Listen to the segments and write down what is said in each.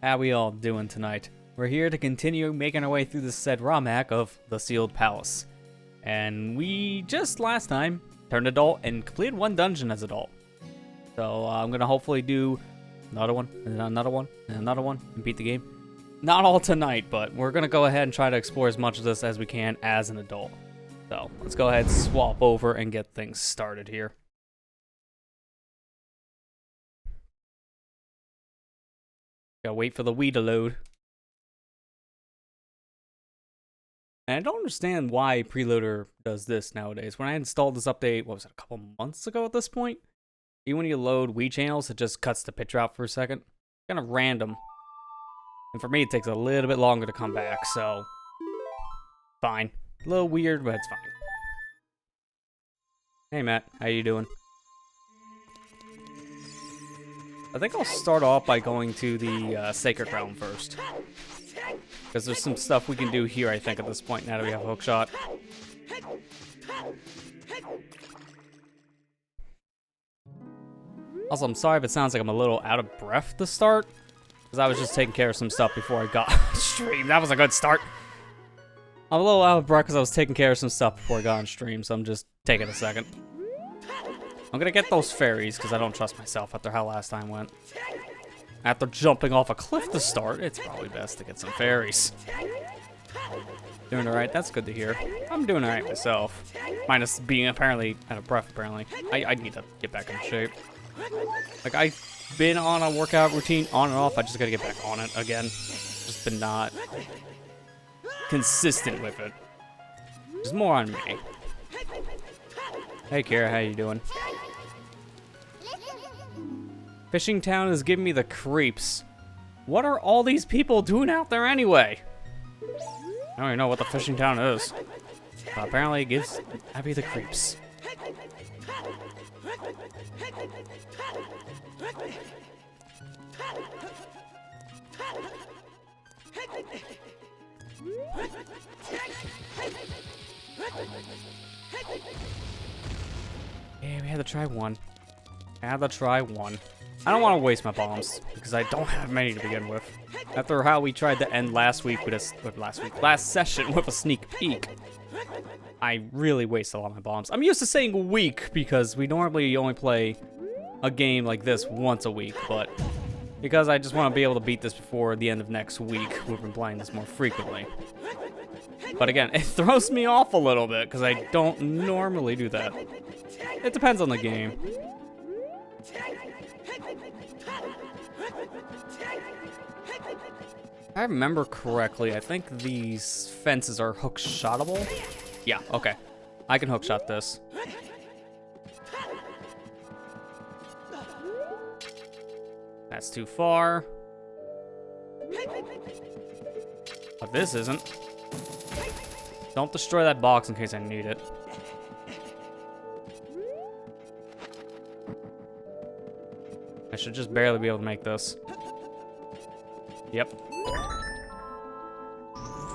How we all doing tonight? We're here to continue making our way through the said ROM hack of the Sealed Palace. And we just last time turned adult and completed one dungeon as adult. So I'm gonna hopefully do another one, and another one, and another one, and beat the game. Not all tonight, but we're gonna go ahead and try to explore as much of this as we can as an adult. So let's go ahead and swap over and get things started here. Gotta wait for the Wii to load. And I don't understand why Preloader does this nowadays. When I installed this update, what was it, a couple months ago at this point? Even when you load Wii channels, it just cuts the picture out for a second. Kind of random. And for me, it takes a little bit longer to come back, so... fine. A little weird, but it's fine. Hey Matt, how you doing? I think I'll start off by going to the Sacred Realm first. Because there's some stuff we can do here, I think, at this point, now that we have a hookshot. Also, I'm sorry if it sounds like I'm a little out of breath to start. Because I was just taking care of some stuff before I got on stream. That was a good start. I'm a little out of breath because I was taking care of some stuff before I got on stream, so I'm just taking a second. I'm gonna get those fairies because I don't trust myself after how last time went. After jumping off a cliff to start, it's probably best to get some fairies. Doing alright, that's good to hear. I'm doing alright myself. Minus being apparently out of breath, apparently. I need to get back in shape. Like, I've been on a workout routine on and off, I just gotta get back on it again. Just been not consistent with it. There's more on me. Hey Kira, how you doing? Fishing Town is giving me the creeps. What are all these people doing out there anyway? I don't even know what the Fishing Town is. Apparently it gives Abby the creeps. Yeah, we had to try one. I don't want to waste my bombs because I don't have many to begin with. After how we tried to end last session with a sneak peek, I really wasted a lot of my bombs. I'm used to saying week because we normally only play a game like this once a week, but because I just want to be able to beat this before the end of next week, we've been playing this more frequently. But again, it throws me off a little bit because I don't normally do that. It depends on the game. If I remember correctly, I think these fences are hook-shotable. Yeah, okay. I can hook-shot this. That's too far. But this isn't. Don't destroy that box in case I need it. I should just barely be able to make this. Yep.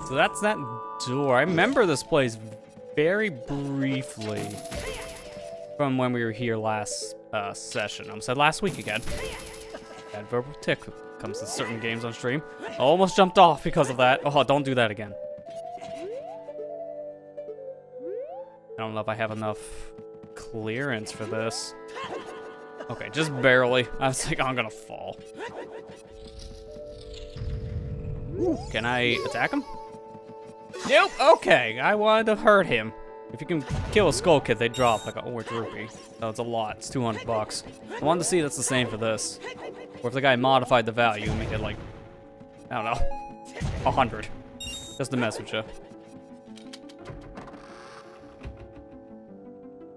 So that's that door. I remember this place very briefly from when we were here last session. I said last week again. Bad verbal tick comes to certain games on stream. I almost jumped off because of that. Oh, don't do that again. I don't know if I have enough clearance for this. Okay, just barely. I was like, I'm gonna fall. Ooh, can I attack him? Nope, okay. I wanted to hurt him. If you can kill a skull kid, they drop like an orange rupee. So it's a lot. It's 200 bucks. I wanted to see if that's the same for this. Or if the guy modified the value and make it like, I don't know, 100. Just to mess with you.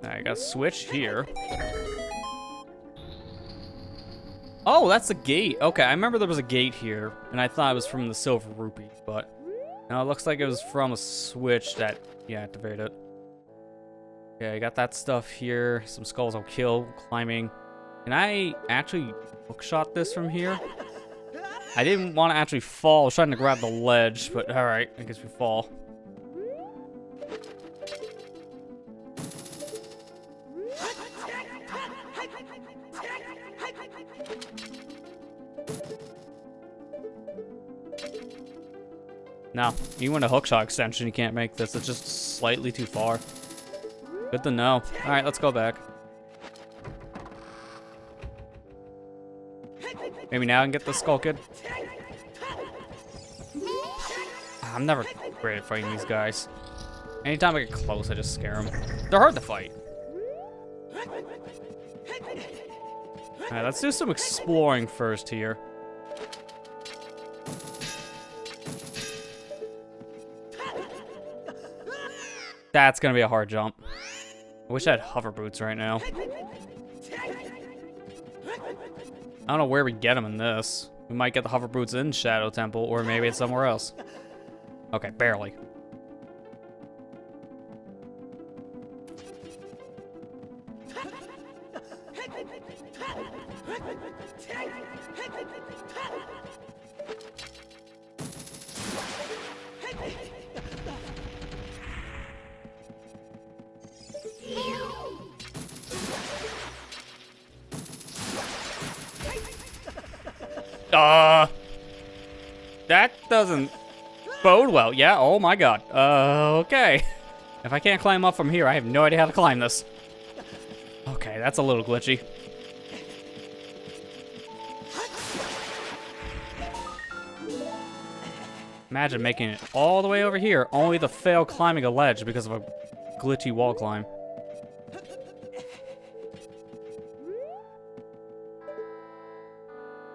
Alright, I gotta switch here. Oh, that's a gate. Okay, I remember there was a gate here, and I thought it was from the silver rupee, but no, it looks like it was from a switch that you activate it. Okay, I got that stuff here. Some skulls I'll kill, climbing. Can I actually hookshot this from here? I didn't want to actually fall. I was trying to grab the ledge, but alright, I guess we fall. No, even with a hookshot extension, you can't make this. It's just slightly too far. Good to know. All right, let's go back. Maybe now I can get the Skull Kid. I'm never great at fighting these guys. Anytime I get close, I just scare them. They're hard to fight. Alright, let's do some exploring first here. That's gonna be a hard jump. I wish I had hover boots right now. I don't know where we get them in this. We might get the hover boots in Shadow Temple, or maybe it's somewhere else. Okay, barely. That doesn't bode well. Yeah, oh my god. Okay. If I can't climb up from here, I have no idea how to climb this. Okay, that's a little glitchy. Imagine making it all the way over here, only to fail climbing a ledge because of a glitchy wall climb.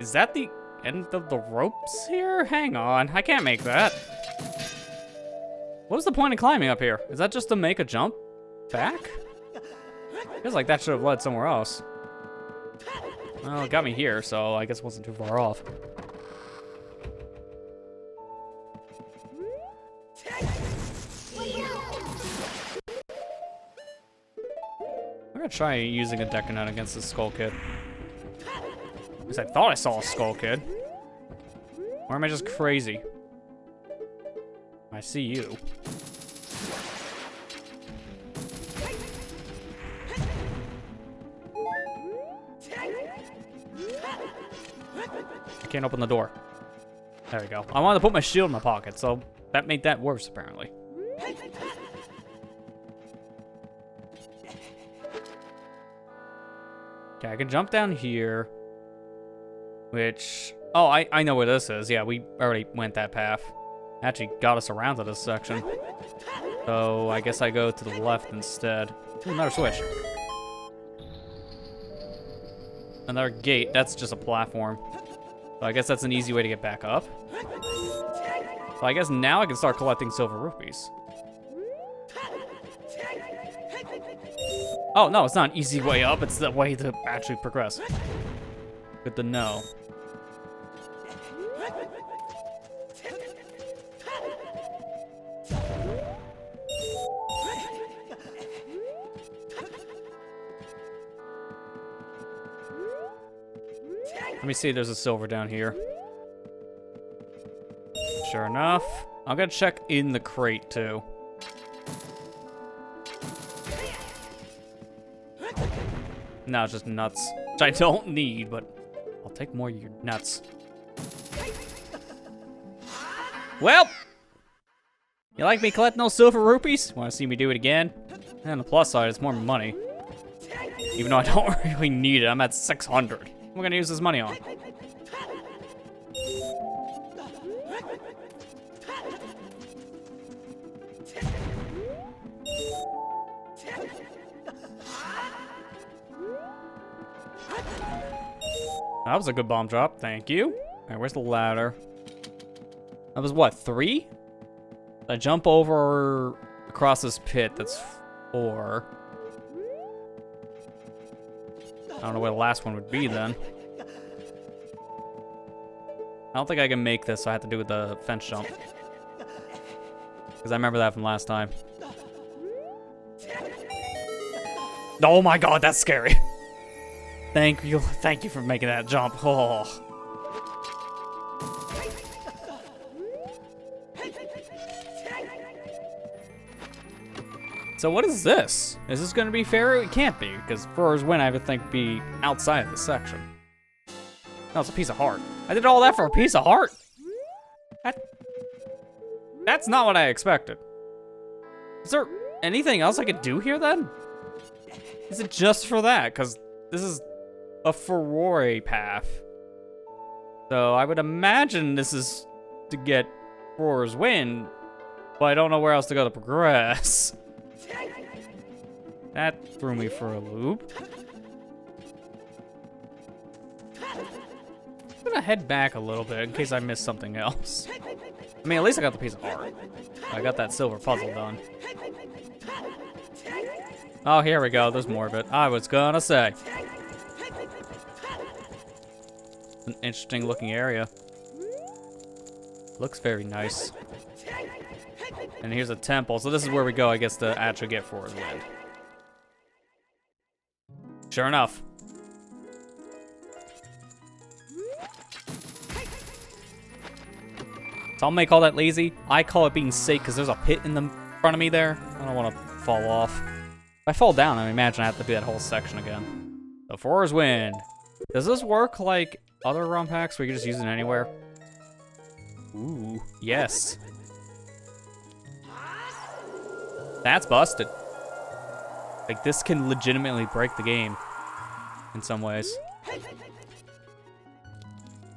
Is that the end of the ropes here? Hang on, I can't make that. What was the point of climbing up here? Is that just to make a jump back? Feels like that should have led somewhere else. Well, it got me here, so I guess it wasn't too far off. I'm gonna try using a Decanut against this Skull Kid. At least I thought I saw a Skull Kid. Or am I just crazy? I see you. I can't open the door. There we go. I wanted to put my shield in my pocket, so that made that worse, apparently. Okay, I can jump down here. Which... Oh, I know where this is. Yeah, we already went that path. Actually got us around to this section. So I guess I go to the left instead. Ooh, another switch. Another gate. That's just a platform. So I guess that's an easy way to get back up. So I guess now I can start collecting silver rupees. Oh, no, it's not an easy way up. It's the way to actually progress. Good to know. Let me see, there's a silver down here. Sure enough. I'm gonna check in the crate, too. No, it's just nuts. Which I don't need, but I'll take more of your nuts. Well! You like me collecting those silver rupees? Want to see me do it again? And on the plus side, it's more money. Even though I don't really need it, I'm at 600. What am I gonna use this money on? That was a good bomb drop, thank you. Alright, where's the ladder? That was what, 3? I jump over across this pit, that's 4. I don't know where the last one would be then. I don't think I can make this, so I have to do with the fence jump. Because I remember that from last time. Oh my god, that's scary. Thank you for making that jump. Oh. So what is this? Is this gonna be fair? It can't be, because Furrow's win I would think be outside of this section. No, it's a piece of heart. I did all that for a piece of heart? That's not what I expected. Is there anything else I could do here then? Is it just for that? Because this is a Ferrari path. So I would imagine this is to get Roar's Wind, but I don't know where else to go to progress. That threw me for a loop. I'm gonna head back a little bit in case I missed something else. I mean, at least I got the piece of art. I got that silver puzzle done. Oh, here we go. There's more of it. I was gonna say. An interesting looking area. Looks very nice. And here's a temple. So this is where we go, I guess, to actually get Roar's Wind. Sure enough. Some may call that lazy. I call it being safe because there's a pit in the front of me there. I don't want to fall off. If I fall down, I imagine I have to do that whole section again. So Roar's Wind. Does this work like other ROM packs where you can just use it anywhere? Ooh, yes. That's busted. Like, this can legitimately break the game in some ways.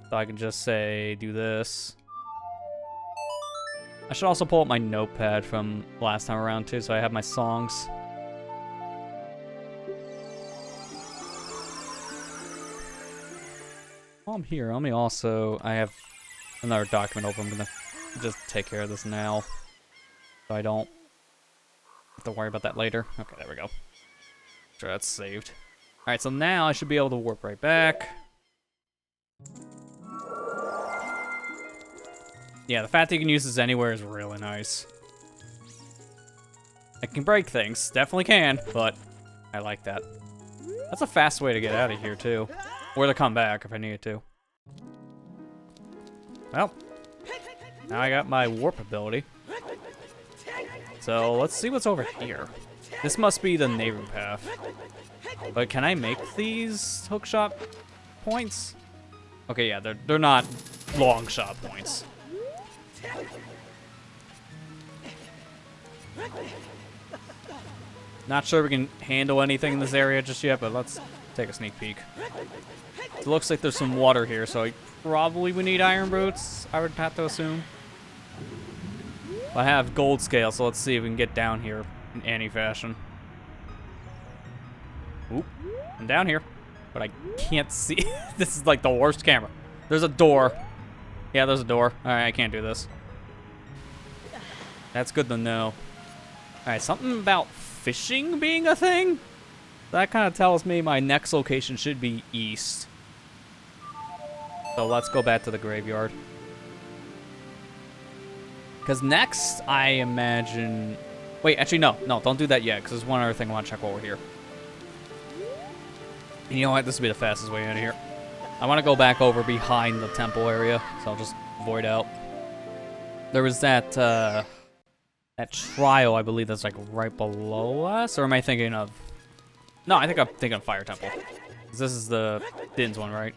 So I can just say, do this. I should also pull up my notepad from last time around too, so I have my songs. While I'm here, let me also, I have another document open. I'm gonna just take care of this now, so I don't have to worry about that later. Okay, there we go. Sure, that's saved. All right, so now I should be able to warp right back. Yeah, the fact that you can use this anywhere is really nice. I can break things, definitely can, but I like that. That's a fast way to get out of here too, or to come back if I needed to. Well, now I got my warp ability. So let's see what's over here. This must be the Nehru path. But can I make these hookshot points? Okay, yeah, they're not long shot points. Not sure we can handle anything in this area just yet, but let's take a sneak peek. It looks like there's some water here, so I probably would need iron boots, I would have to assume. I have gold scale, so let's see if we can get down here in any fashion. Oop, I'm down here, but I can't see. This is like the worst camera. There's a door. Yeah, there's a door. All right, I can't do this. That's good to know. All right, something about fishing being a thing? That kind of tells me my next location should be east. So let's go back to the graveyard. Because next, I imagine... Wait, actually, no, don't do that yet, because there's one other thing I want to check while we're here. And you know what? This will be the fastest way out of here. I want to go back over behind the temple area, so I'll just void out. There was that, that trial, I believe, that's like right below us, or am I thinking of... No, I think I'm thinking of Fire Temple. 'Cause this is the Din's one, right?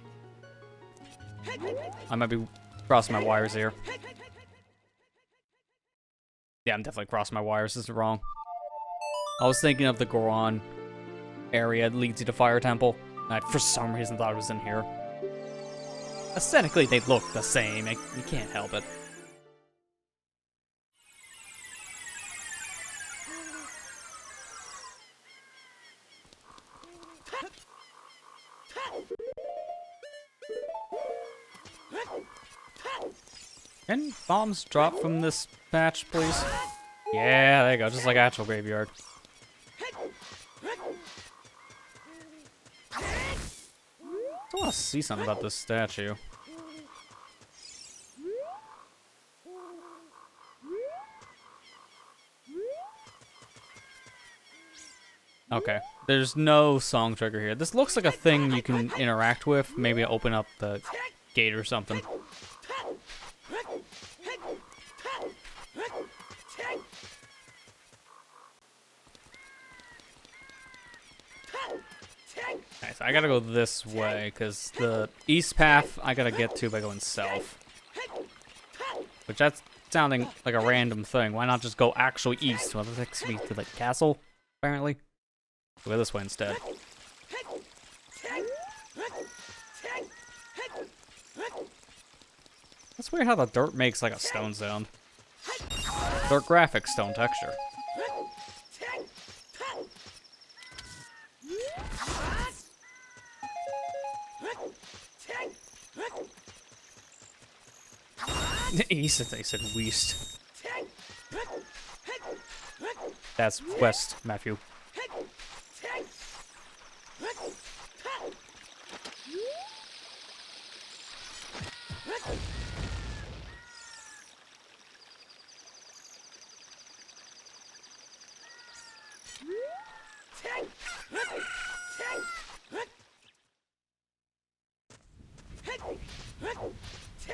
I might be crossing my wires here. Yeah, I'm definitely crossing my wires. This is wrong. I was thinking of the Goron area that leads you to Fire Temple. I, for some reason, thought it was in here. Aesthetically, they look the same. You can't help it. Can bombs drop from this patch, please? Yeah, there you go. Just like actual graveyard. I want to see something about this statue. Okay, there's no song trigger here. This looks like a thing you can interact with. Maybe open up the gate or something. Nice, I gotta go this way, because the east path I gotta get to by going south. Which that's sounding like a random thing. Why not just go actually east? Well, that takes me to the castle, apparently. Go this way instead. That's weird how the dirt makes like a stone sound. Dirt graphics, stone texture. East, they said west. That's west, Matthew.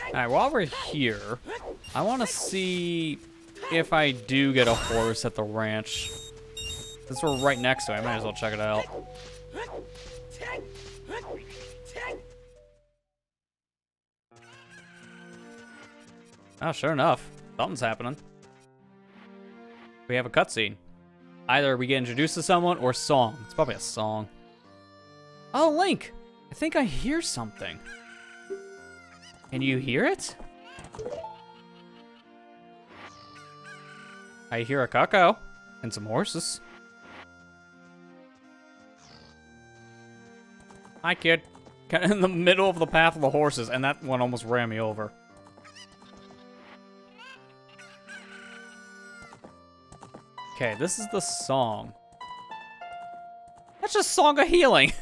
Alright, while we're here, I want to see if I do get a horse at the ranch. Since we're right next to it, I might as well check it out. Oh, sure enough. Something's happening. We have a cutscene. Either we get introduced to someone or song. It's probably a song. Oh, Link! I think I hear something. Can you hear it? I hear a cuckoo and some horses. Hi, kid. Kind of in the middle of the path of the horses, and that one almost ran me over. Okay, this is the song. That's just Song of Healing.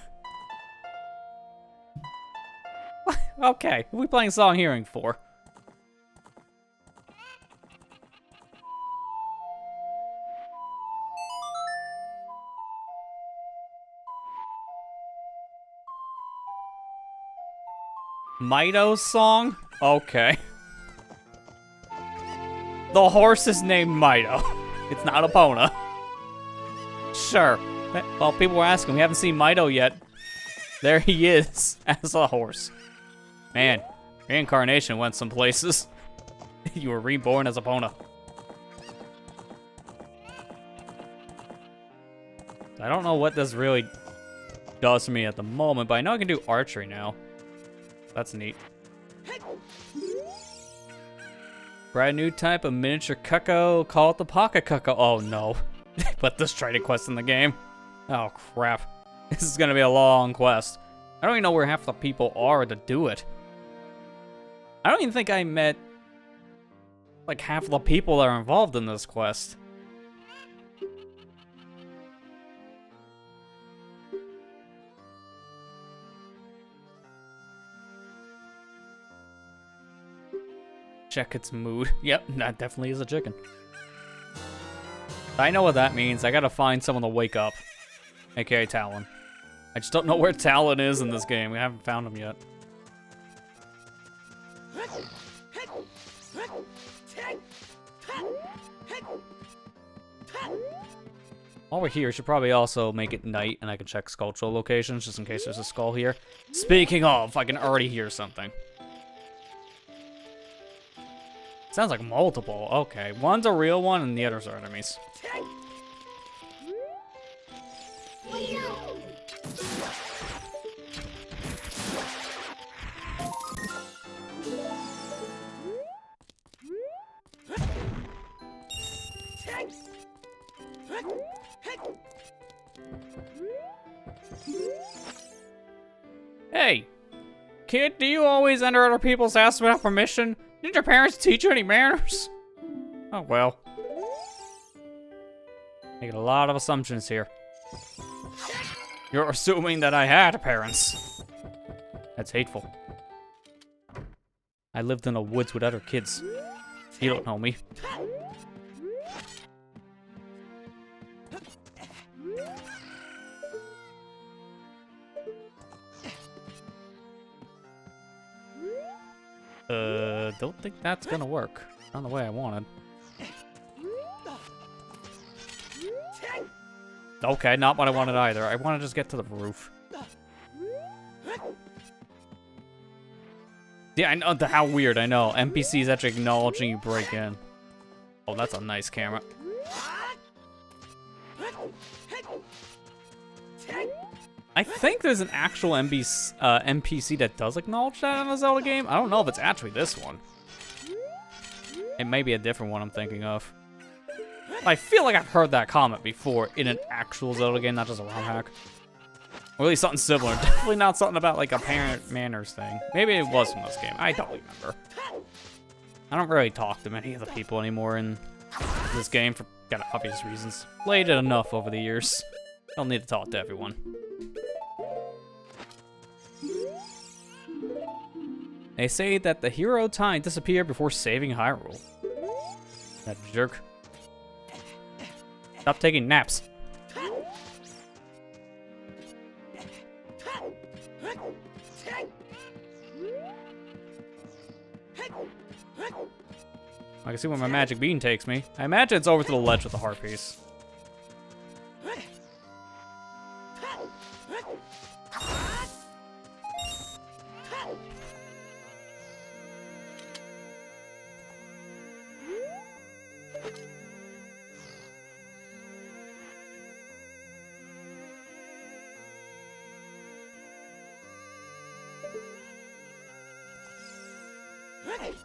Okay, what are we playing Song Healing for? Mido's song? Okay. The horse is named Mido. It's not Epona. Sure. Well, people were asking. We haven't seen Mido yet. There he is as a horse. Man, reincarnation went some places. You were reborn as Epona. I don't know what this really does to me at the moment, but I know I can do archery now. That's neat. Brand new type of miniature cuckoo. Call it the pocket cuckoo. Oh no. They put this trading quest in the game. Oh crap. This is gonna be a long quest. I don't even know where half the people are to do it. I don't even think I met like half of the people that are involved in this quest. Check its mood. Yep, that definitely is a chicken. I know what that means. I gotta find someone to wake up. AKA Talon. I just don't know where Talon is in this game. We haven't found him yet. While we're here, we should probably also make it night and I can check sculptural locations just in case there's a skull here. Speaking of, I can already hear something. Sounds like multiple. Okay, one's a real one and the others are enemies. Hey, kid, do you always enter other people's houses without permission? Didn't your parents teach you any manners? Oh well. Making a lot of assumptions here. You're assuming that I had parents. That's hateful. I lived in the woods with other kids. You don't know me. Don't think that's gonna work. Not the way I wanted. Okay, not what I wanted either. I want to just get to the roof. Yeah, I know, how weird, I know. NPCs actually acknowledging you break in. Oh, that's a nice camera. I think there's an actual NPC that does acknowledge that in a Zelda game. I don't know if it's actually this one. It may be a different one I'm thinking of. I feel like I've heard that comment before in an actual Zelda game, not just a ROM hack. Or at least something similar. Definitely not something about like a parent manners thing. Maybe it was from this game. I don't remember. I don't really talk to many of the people anymore in this game for kind of obvious reasons. Played it enough over the years. Don't need to talk to everyone. They say that the hero Time disappeared before saving Hyrule. That jerk. Stop taking naps. I can see where my magic bean takes me. I imagine it's over to the ledge with the heart piece.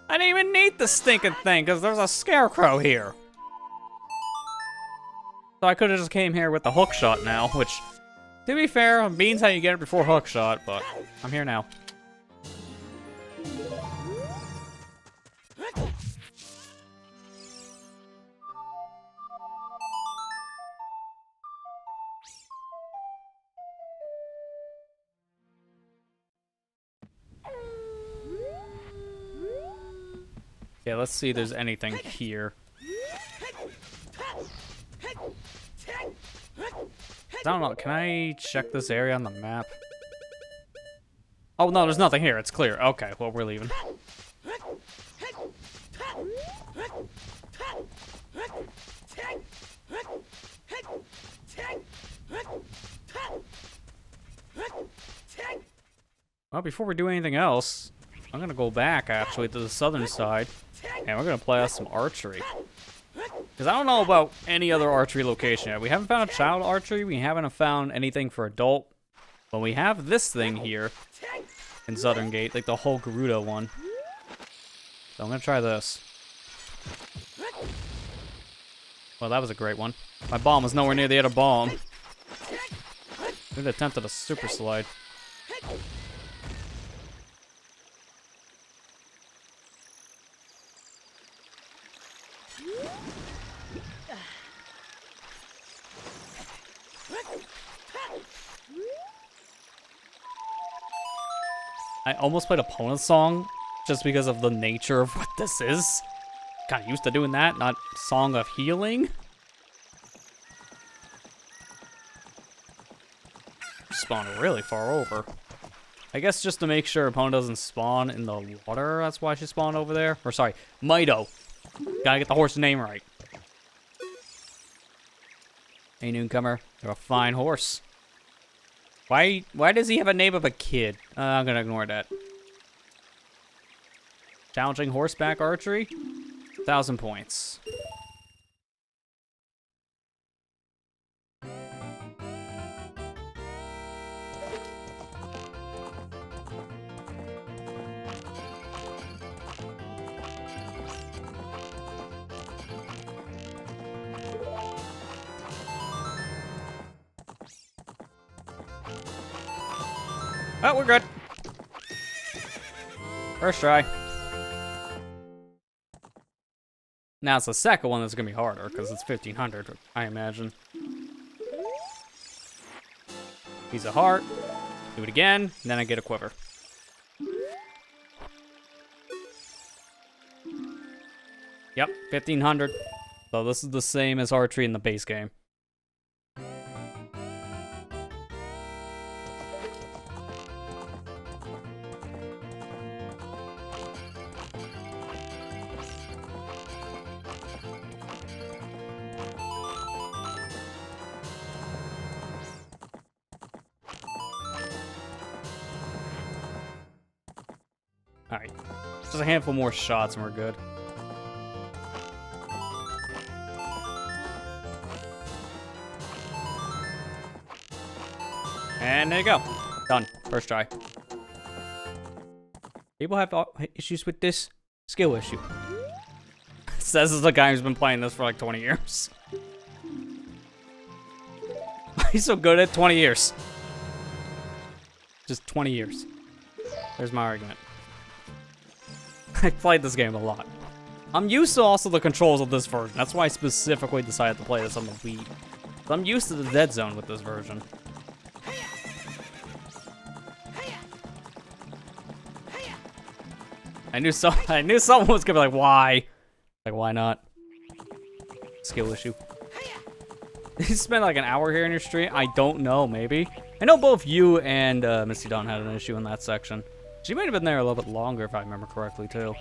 I didn't even need the stinking thing because there's a scarecrow here. So I could have just came here with the hook shot now, which, to be fair, beans how you get it before hook shot, but I'm here now. Yeah, let's see if there's anything here. I don't know, can I check this area on the map? Oh no, there's nothing here, it's clear. Okay, well, we're leaving. Well, before we do anything else, I'm gonna go back, actually, to the southern side, and we're gonna play us some archery. Because I don't know about any other archery location yet. We haven't found a child archery, we haven't found anything for adult, but we have this thing here in Southern Gate, like the whole Gerudo one. So I'm gonna try this. Well, that was a great one. My bomb was nowhere near the other bomb. It attempted a super slide. I almost played opponent's song just because of the nature of what this is. Kind of used to doing that, not Song of Healing. Spawned really far over. I guess just to make sure opponent doesn't spawn in the water, that's why she spawned over there. Or sorry, Mido. Gotta get the horse's name right. Hey, newcomer, you're a fine horse. Why does he have a name of a kid? I'm gonna ignore that. Challenging horseback archery? 1,000 points. Oh, we're good. First try. Now it's the second one that's gonna be harder because it's 1,500, I imagine. Piece of heart. Do it again, and then I get a quiver. Yep, 1,500. So this is the same as archery in the base game. Alright. Just a handful more shots and we're good. And there you go. Done. First try. People have issues with this skill issue. Says as the guy who's been playing this for like 20 years. He's so good at 20 years. Just 20 years. There's my argument. I played this game a lot. I'm used to also the controls of this version. That's why I specifically decided to play this on the Wii. So I'm used to the dead zone with this version. I knew someone was gonna be like, why? Like, why not? Skill issue. You spent like an hour here in your stream? I don't know, maybe. I know both you and Misty Dawn had an issue in that section. She might have been there a little bit longer if I remember correctly too.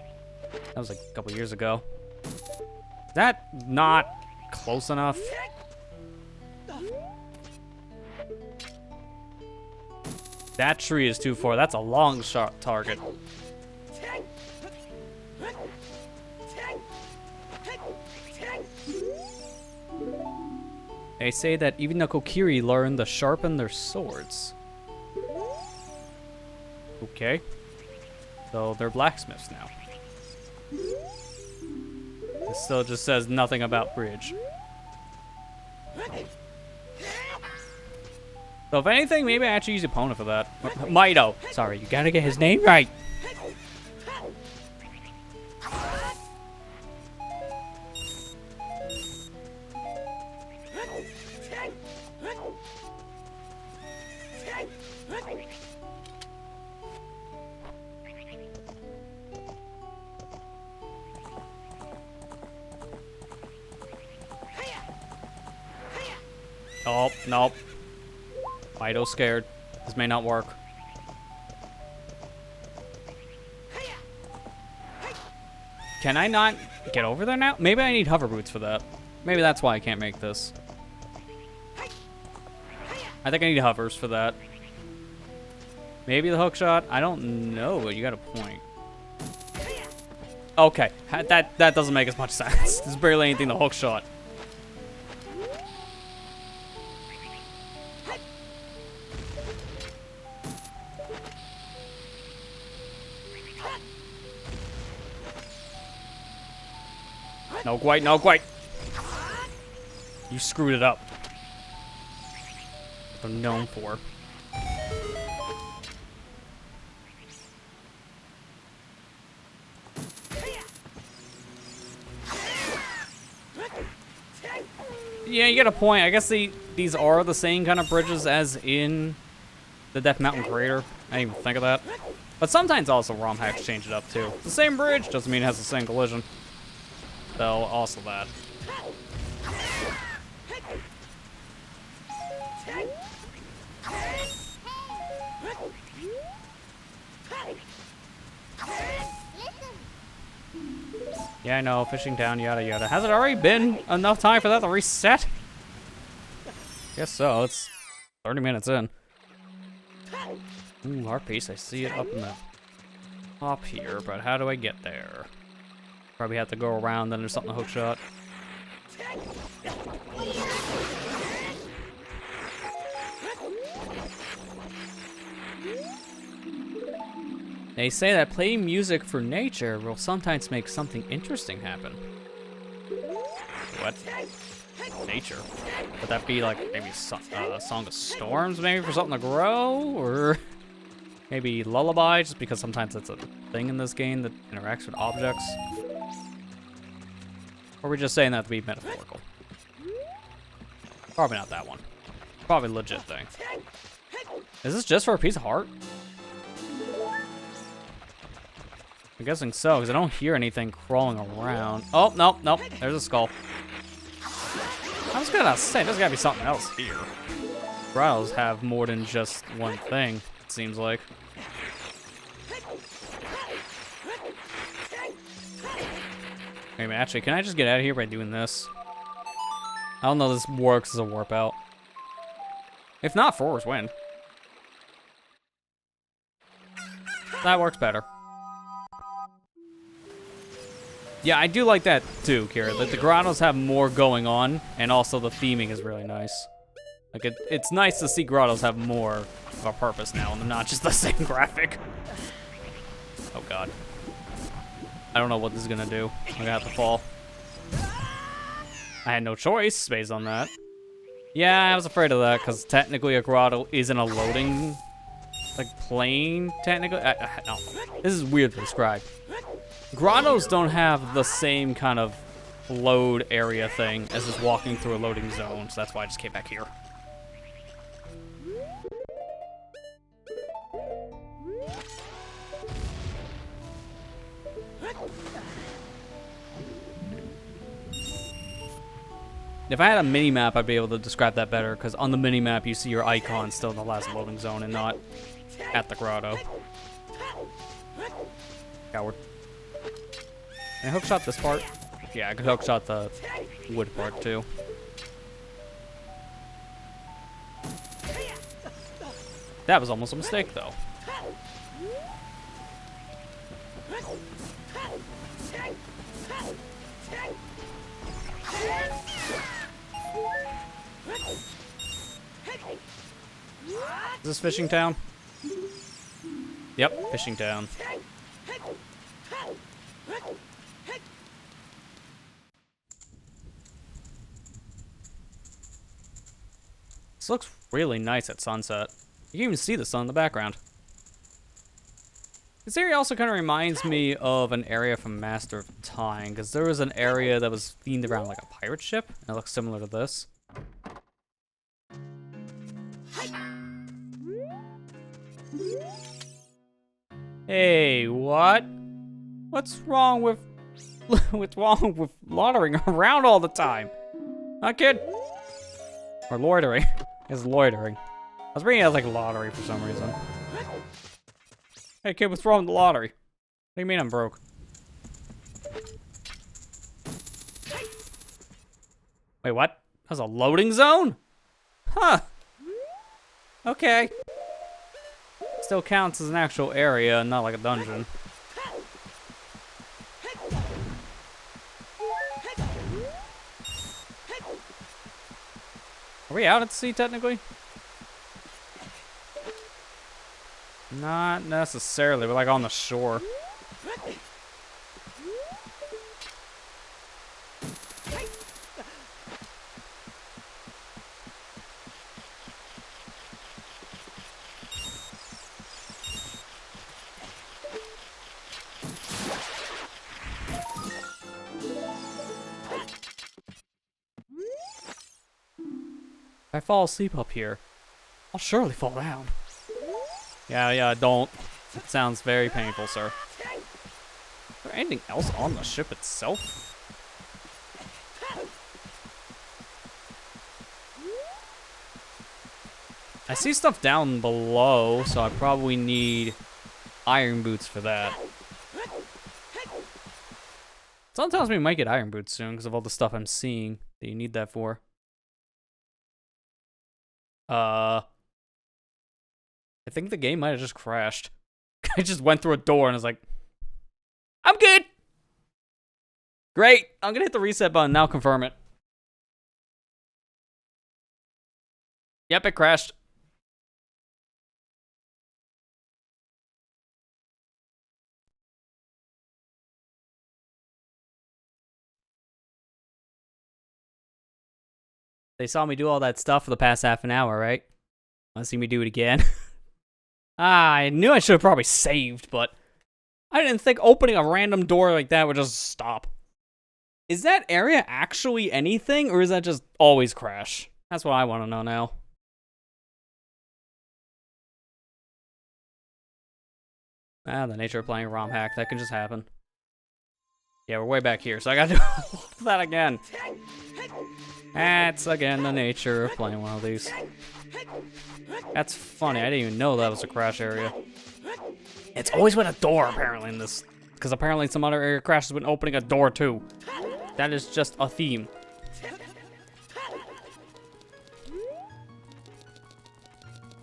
That was like a couple years ago. Is that not close enough? That tree is too far. That's a long shot target. They say that even the Kokiri learn to sharpen their swords. Okay. So they're blacksmiths now. It still just says nothing about bridge. So if anything, maybe I actually use opponent for that. Mido. Sorry, you gotta get his name right. Oh, nope. Mido's scared. This may not work. Can I not get over there now? Maybe I need hover boots for that. Maybe that's why I can't make this. I think I need hovers for that. Maybe the hook shot? I don't know, but you got a point. Okay, that doesn't make as much sense. There's barely anything to hook shot. No, quite, no, quite. You screwed it up. What I'm known for. Yeah, you get a point. I guess these are the same kind of bridges as in the Death Mountain Crater. I didn't even think of that. But sometimes also ROM hacks change it up too. It's the same bridge, doesn't mean it has the same collision. So, also that. Yeah, I know, fishing down, yada yada. Has it already been enough time for that to reset? Guess so, it's 30 minutes in. Ooh, our piece, I see it up in the top here, but how do I get there? Probably have to go around, then there's something to hook shot. They say that playing music for nature will sometimes make something interesting happen. What? Nature? Would that be like maybe a Song of Storms, maybe for something to grow? Or maybe Lullaby, just because sometimes that's a thing in this game that interacts with objects? Or are we just saying that to be metaphorical? Probably not that one. Probably a legit thing. Is this just for a piece of heart? I'm guessing so, because I don't hear anything crawling around. Oh, nope, nope. There's a skull. I was gonna say, there's gotta be something else here. Grottos have more than just one thing, it seems like. Wait, actually, can I just get out of here by doing this? I don't know if this works as a warp out. If not, forwards win. That works better. Yeah, I do like that too, Kira. Like, the grottos have more going on, and also the theming is really nice. Like, it's nice to see grottos have more of a purpose now, and they're not just the same graphic. Oh, God. I don't know what this is gonna do. I'm gonna have to fall. I had no choice based on that. Yeah, I was afraid of that, because technically a grotto isn't a loading, like, plane, technically. No, this is weird to describe. Grottos don't have the same kind of load area thing as just walking through a loading zone, so that's why I just came back here. If I had a mini-map, I'd be able to describe that better, because on the mini-map, you see your icon still in the last loading zone and not at the grotto. Coward. Can I hookshot this part? Yeah, I could hookshot the wood part, too. That was almost a mistake, though. Is this fishing town? Yep, fishing town. This looks really nice at sunset. You can even see the sun in the background. This area also kind of reminds me of an area from Master of Time, because there was an area that was themed around like a pirate ship, and it looks similar to this. Hey, what? What's wrong with loitering around all the time? Huh, kid? Or loitering. It's loitering. I was reading it as like lottery for some reason. Hey kid, what's wrong with the lottery? What do you mean I'm broke? Wait, what? That's a loading zone? Huh. Okay. Still counts as an actual area, not like a dungeon. Are we out at sea, technically? Not necessarily, we're like on the shore. If I fall asleep up here, I'll surely fall down. Yeah, don't. It sounds very painful, sir. Is there anything else on the ship itself? I see stuff down below, so I probably need iron boots for that. Someone tells me we might get iron boots soon because of all the stuff I'm seeing that you need that for. I think the game might have just crashed. I just went through a door and was like, I'm good. Great. I'm gonna hit the reset button now, confirm it. Yep, it crashed. They saw me do all that stuff for the past half an hour, right? Want to see me do it again? I knew I should have probably saved, but I didn't think opening a random door like that would just stop. Is that area actually anything, or is that just always crash? That's what I want to know now. Ah, the nature of playing a ROM hack. That can just happen. Yeah, we're way back here, so I gotta do that again. That's, again, the nature of playing one of these. That's funny. I didn't even know that was a crash area. It's always been a door, apparently, in this. Because apparently some other area crashes when opening a door, too. That is just a theme.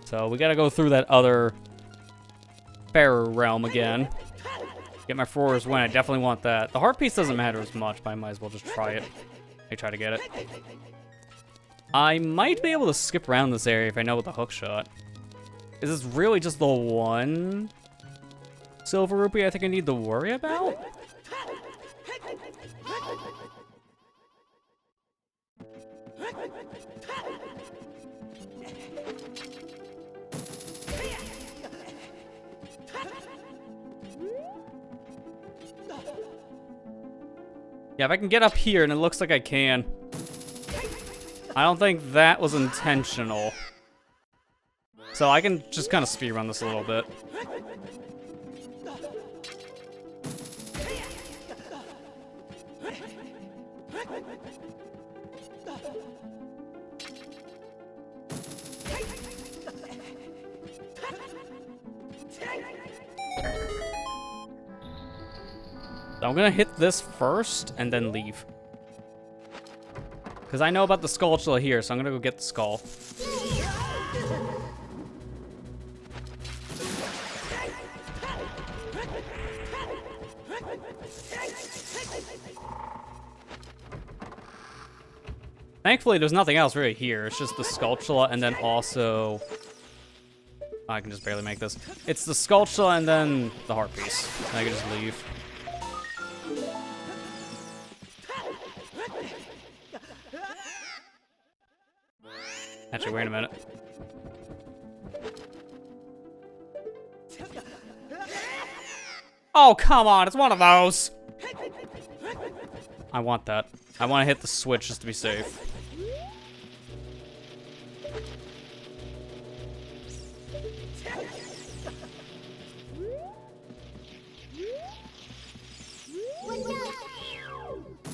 So we gotta go through that other fairer realm again. Get my 4's win. I definitely want that. The heart piece doesn't matter as much, but I might as well just try it. I try to get it. I might be able to skip around this area if I know with the hook shot. Is this really just the one silver rupee I think I need to worry about? Yeah, if I can get up here, and it looks like I can. I don't think that was intentional. So I can just kind of speedrun this a little bit. So I'm gonna hit this first and then leave. Because I know about the skull here, so I'm gonna go get the skull. Thankfully, there's nothing else really here. It's just the Skulltula and then also... I can just barely make this. It's the Skulltula and then the heart piece. And I can just leave. Actually, wait a minute. Oh, come on. It's one of those. I want that. I want to hit the switch just to be safe.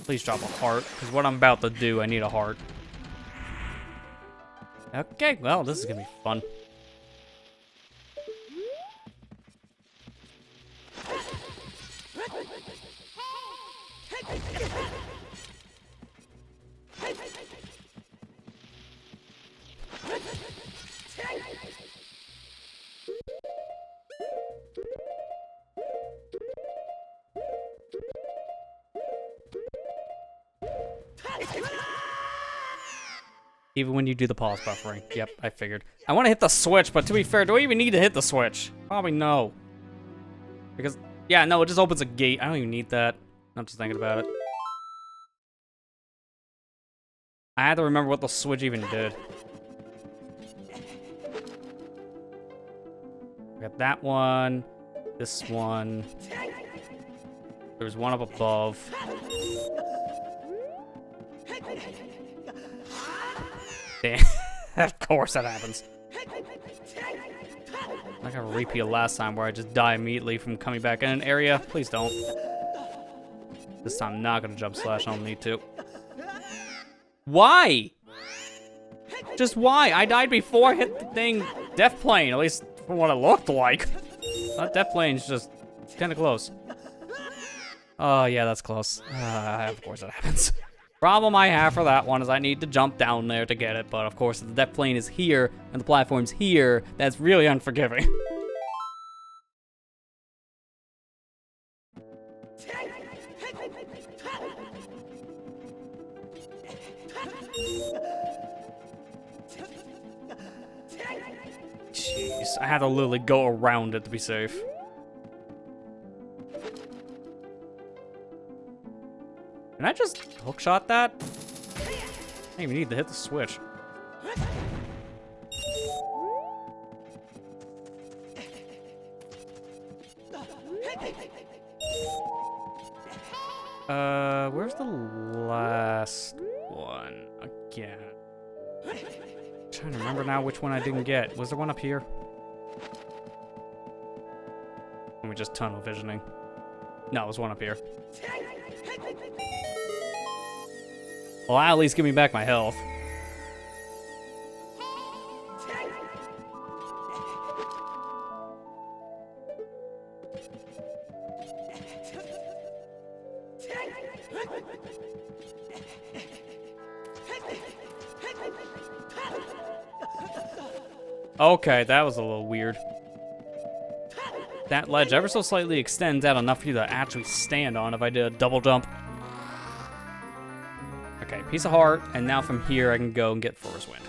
Please drop a heart, because what I'm about to do, I need a heart. Okay, well, this is gonna be fun. Even when you do the pause buffering. Yep, I figured. I want to hit the switch, but to be fair, do I even need to hit the switch? Probably no. Because, yeah, no, it just opens a gate. I don't even need that. I'm just thinking about it. I had to remember what the switch even did. I got that one. This one. There's one up above. Damn. Of course that happens. Like a repeat of last time where I just die immediately from coming back in an area. Please don't. This time I'm not gonna jump slash, I don't need to. Why? Just why? I died before I hit the thing death plane, at least from what it looked like. That death plane's just kinda close. Oh yeah, that's close. Of course it happens. Problem I have for that one is I need to jump down there to get it, but of course if the death plane is here and the platform's here, that's really unforgiving. Jeez, I had to literally go around it to be safe. Can I just hookshot that? I don't even need to hit the switch. Where's the last one again? I'm trying to remember now which one I didn't get. Was there one up here? Let me just tunnel visioning. No, it was one up here. Well, at least give me back my health. Okay, that was a little weird. that ledge ever so slightly extends out enough for you to actually stand on if I did a double jump. Okay, piece of heart, and now from here I can go and get Forest Wind.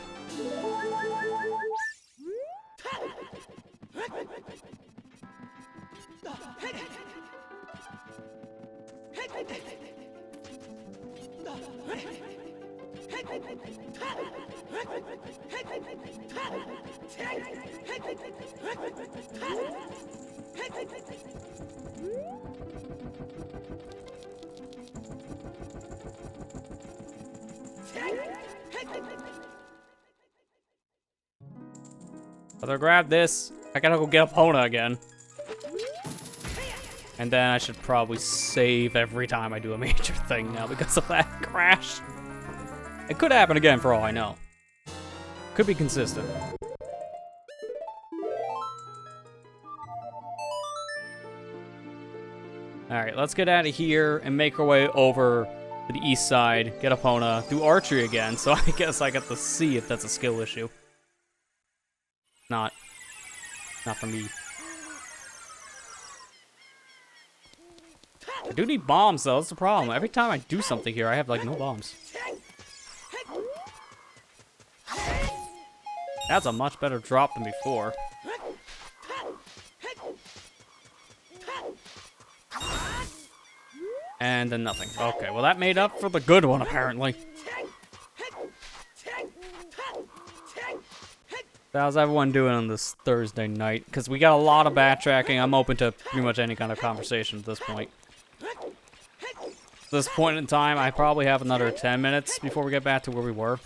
I'll grab this. I gotta go get Epona again. And then I should probably save every time I do a major thing now because of that crash. It could happen again for all I know. Could be consistent. Alright, let's get out of here and make our way over to the east side, get Epona, do archery again, so I guess I get to see if that's a skill issue. Not for me. I do need bombs though, that's the problem. Every time I do something here, I have like no bombs. That's a much better drop than before. And then nothing. Okay, well that made up for the good one apparently. How's everyone doing on this Thursday night? Because we got a lot of backtracking. I'm open to pretty much any kind of conversation at this point. At this point in time, I probably have another 10 minutes before we get back to where we were.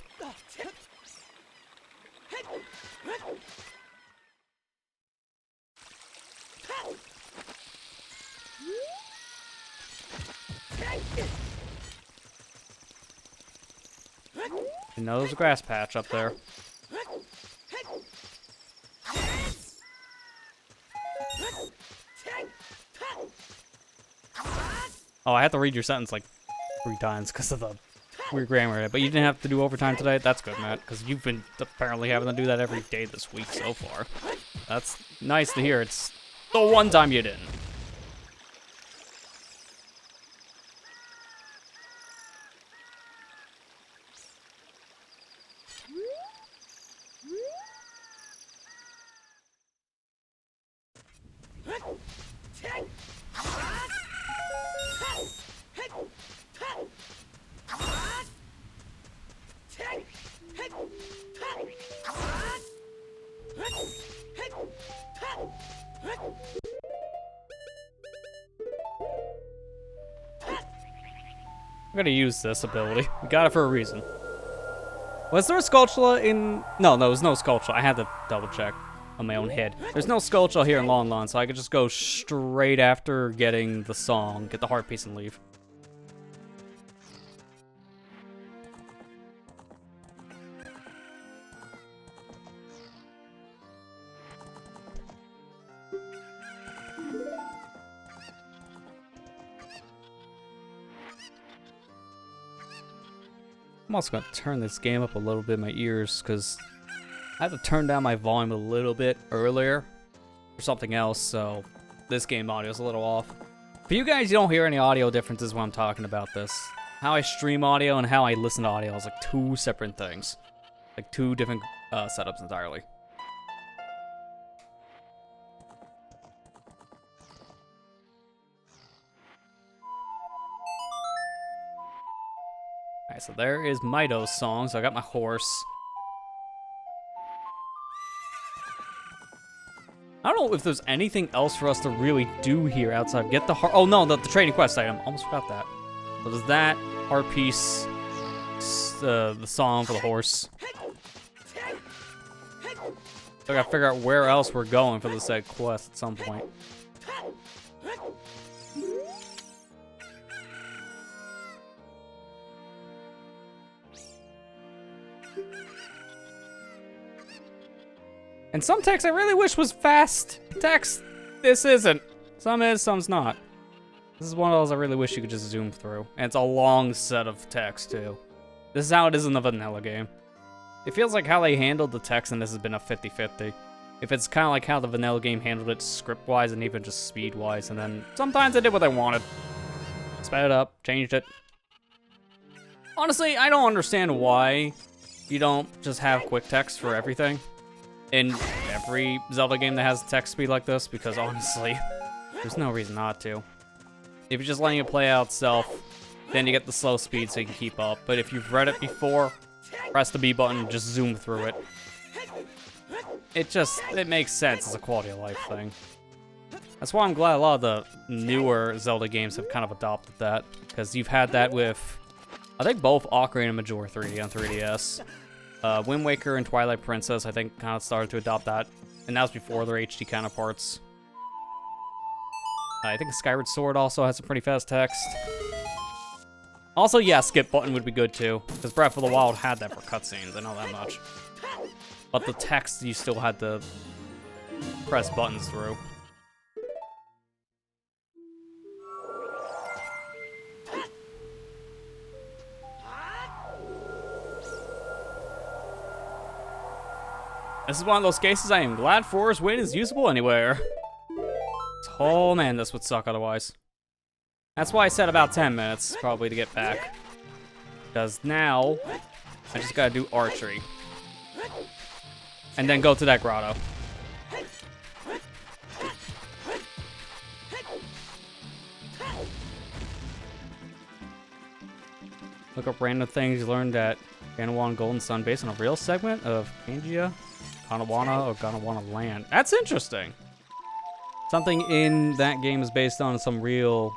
You know, there's a grass patch up there. Oh, I have to read your sentence like 3 times because of the weird grammar. But you didn't have to do overtime today? That's good, Matt, because you've been apparently having to do that every day this week so far. That's nice to hear. It's the one time you didn't. I'm gonna use this ability. We got it for a reason. Was there a Skulltula in... No, there was no Skulltula. I had to double check on my own head. There's no Skulltula here in Long Lawn, so I could just go straight after getting the song, get the heart piece, and leave. I'm also going to turn this game up a little bit in my ears because I had to turn down my volume a little bit earlier for something else, so this game audio is a little off. For you guys, you don't hear any audio differences when I'm talking about this. How I stream audio and how I listen to audio is like 2 separate things. Like 2 different setups entirely. Alright, so there is Mido's song, so I got my horse. I don't know if there's anything else for us to really do here outside. Get the heart. Oh no, the trading quest item. Almost forgot that. So there's that, heart piece, the song for the horse. So I gotta figure out where else we're going for the said quest at some point. And some text I really wish was fast text. This isn't. Some is, some's not. This is one of those I really wish you could just zoom through. And it's a long set of text, too. This is how it is in the vanilla game. It feels like how they handled the text in this has been a 50-50. If it's kind of like how the vanilla game handled it script-wise and even just speed-wise, and then sometimes I did what I wanted. Sped it up, changed it. Honestly, I don't understand why you don't just have quick text for everything in every Zelda game that has text speed like this, because honestly, there's no reason not to. If you're just letting it play out itself, then you get the slow speed so you can keep up. But if you've read it before, press the B button and just zoom through it. It makes sense as a quality of life thing. That's why I'm glad a lot of the newer Zelda games have kind of adopted that, because you've had that with, I think, both Ocarina of Majora 3D on 3DS. Wind Waker and Twilight Princess, I think, kind of started to adopt that, and that was before their HD counterparts. I think Skyward Sword also has some pretty fast text. Also, yeah, skip button would be good too, because Breath of the Wild had that for cutscenes, I know that much. But the text, you still had to press buttons through. This is one of those cases I am glad Forest Wind is usable anywhere. Oh man, this would suck otherwise. That's why I said about 10 minutes, probably, to get back. Because now, I just gotta do archery. And then go to that grotto. Look up random things you learned at Ganawan Golden Sun based on a real segment of Pangaea, Ganawana, or Ganawana Land. That's interesting. Something in that game is based on some real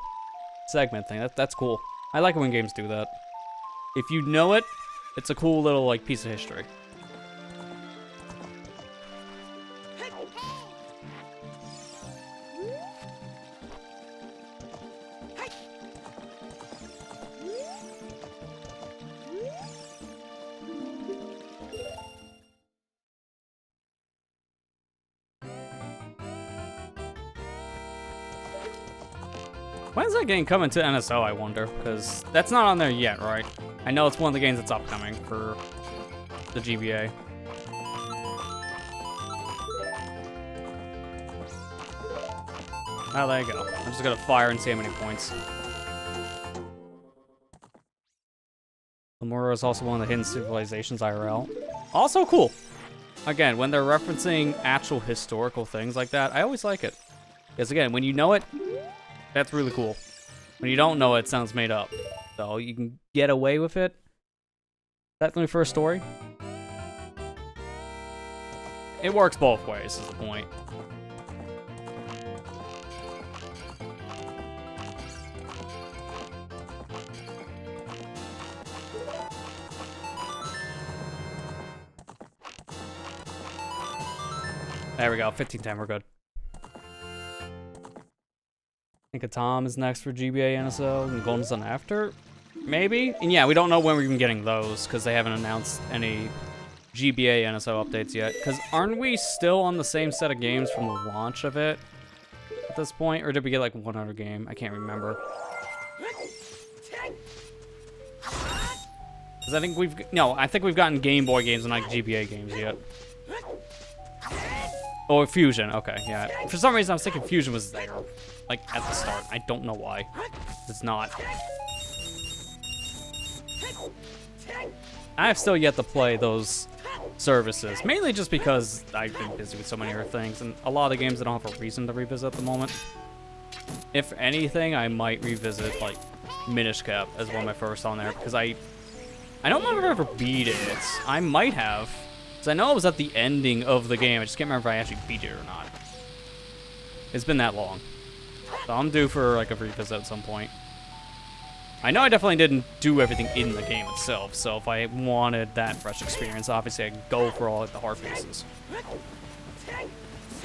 segment thing. That's cool. I like it when games do that. If you know it, it's a cool little like piece of history. When's that game coming to NSO, I wonder? Because that's not on there yet, right? I know it's one of the games that's upcoming for the GBA. Oh, there you go. I'm just gonna fire and see how many points. Lemura is also one of the hidden civilizations IRL. Also cool. Again, when they're referencing actual historical things like that, I always like it. Because again, when you know it, that's really cool. When you don't know it, it sounds made up. So you can get away with it. Definitely for a story. It works both ways, is the point. There we go, 15-10, we're good. I think Atom is next for GBA NSO, and Golden Sun after? Maybe? And yeah, we don't know when we're even getting those, because they haven't announced any GBA NSO updates yet. Because aren't we still on the same set of games from the launch of it at this point? Or did we get like one other game? I can't remember. Because I think we've gotten Game Boy games and like GBA games yet. Oh, Fusion, okay, yeah. For some reason I was thinking Fusion was there, like at the start. I don't know why. It's not. I have still yet to play those services, mainly just because I've been busy with so many other things, and a lot of the games I don't have a reason to revisit at the moment. If anything, I might revisit like Minish Cap as one of my first on there, because I don't remember if I ever beat it. I might have. I know it was at the ending of the game. I just can't remember if I actually beat it or not. It's been that long. So I'm due for like a revisit at some point. I know I definitely didn't do everything in the game itself, so if I wanted that fresh experience, obviously I could go for all like the hard pieces.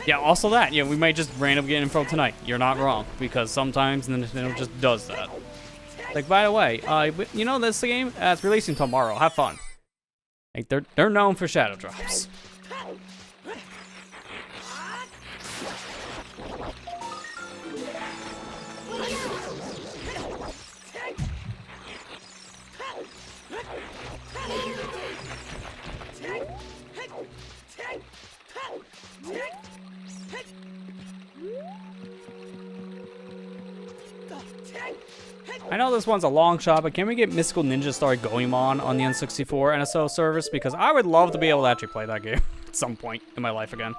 Yeah, also that. Yeah, we might just randomly get info tonight. You're not wrong, because sometimes Nintendo just does that. Like, by the way, you know this game? It's releasing tomorrow. Have fun. Like, they're known for shadow drops. I know this one's a long shot, but can we get Mystical Ninja Star Goemon on the N64 NSO service? Because I would love to be able to actually play that game at some point in my life again.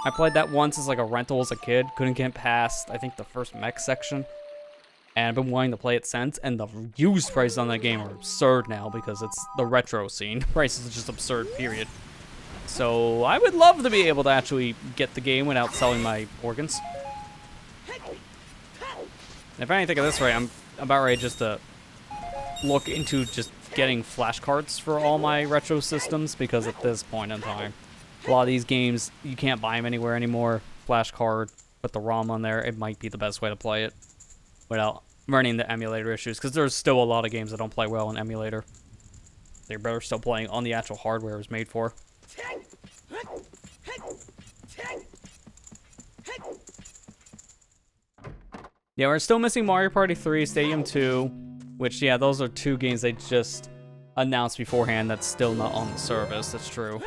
I played that once as like a rental as a kid. Couldn't get past, I think, the first mech section. And I've been wanting to play it since. And the used prices on that game are absurd now because it's the retro scene. Prices are just absurd, period. So I would love to be able to actually get the game without selling my organs. And if I think of this right, I'm about ready just to look into just getting flashcards for all my retro systems, because at this point in time, a lot of these games, you can't buy them anywhere anymore. Flashcard, put the ROM on there, it might be the best way to play it without running the emulator issues, because there's still a lot of games that don't play well in emulator. They're better still playing on the actual hardware it was made for. Yeah, we're still missing Mario Party 3, Stadium 2, which, yeah, those are two games they just announced beforehand that's still not on the service. That's true.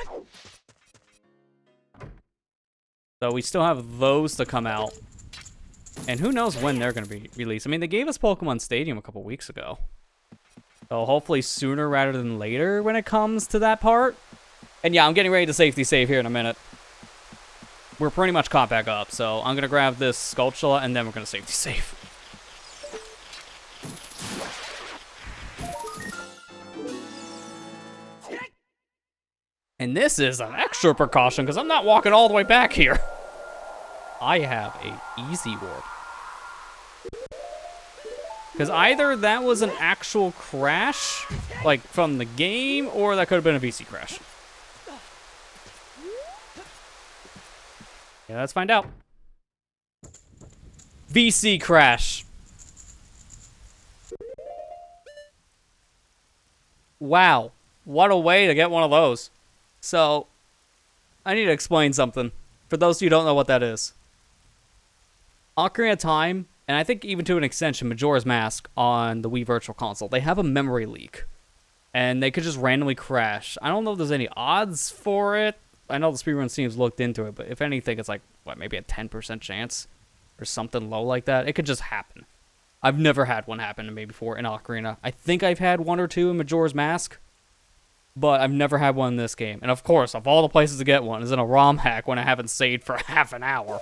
So we still have those to come out. And who knows when they're going to be released. I mean, they gave us Pokemon Stadium a couple weeks ago. So hopefully sooner rather than later when it comes to that part. And yeah, I'm getting ready to safety save here in a minute. We're pretty much caught back up, so I'm going to grab this Sculptula, and then we're going to safety save. And this is an extra precaution, because I'm not walking all the way back here. I have a easy warp. Because either that was an actual crash, like from the game, or that could have been a VC crash. Yeah, let's find out. VC crash. Wow. What a way to get one of those. So, I need to explain something. For those of you who don't know what that is. Ocarina of Time, and I think even to an extension, Majora's Mask on the Wii Virtual Console, they have a memory leak. And they could just randomly crash. I don't know if there's any odds for it. I know the speedrun teams looked into it, but if anything, it's like, what, maybe a 10% chance? Or something low like that? It could just happen. I've never had one happen to me before in Ocarina. I think I've had one or two in Majora's Mask, but I've never had one in this game. And of course, of all the places to get one is in a ROM hack when I haven't saved for half an hour.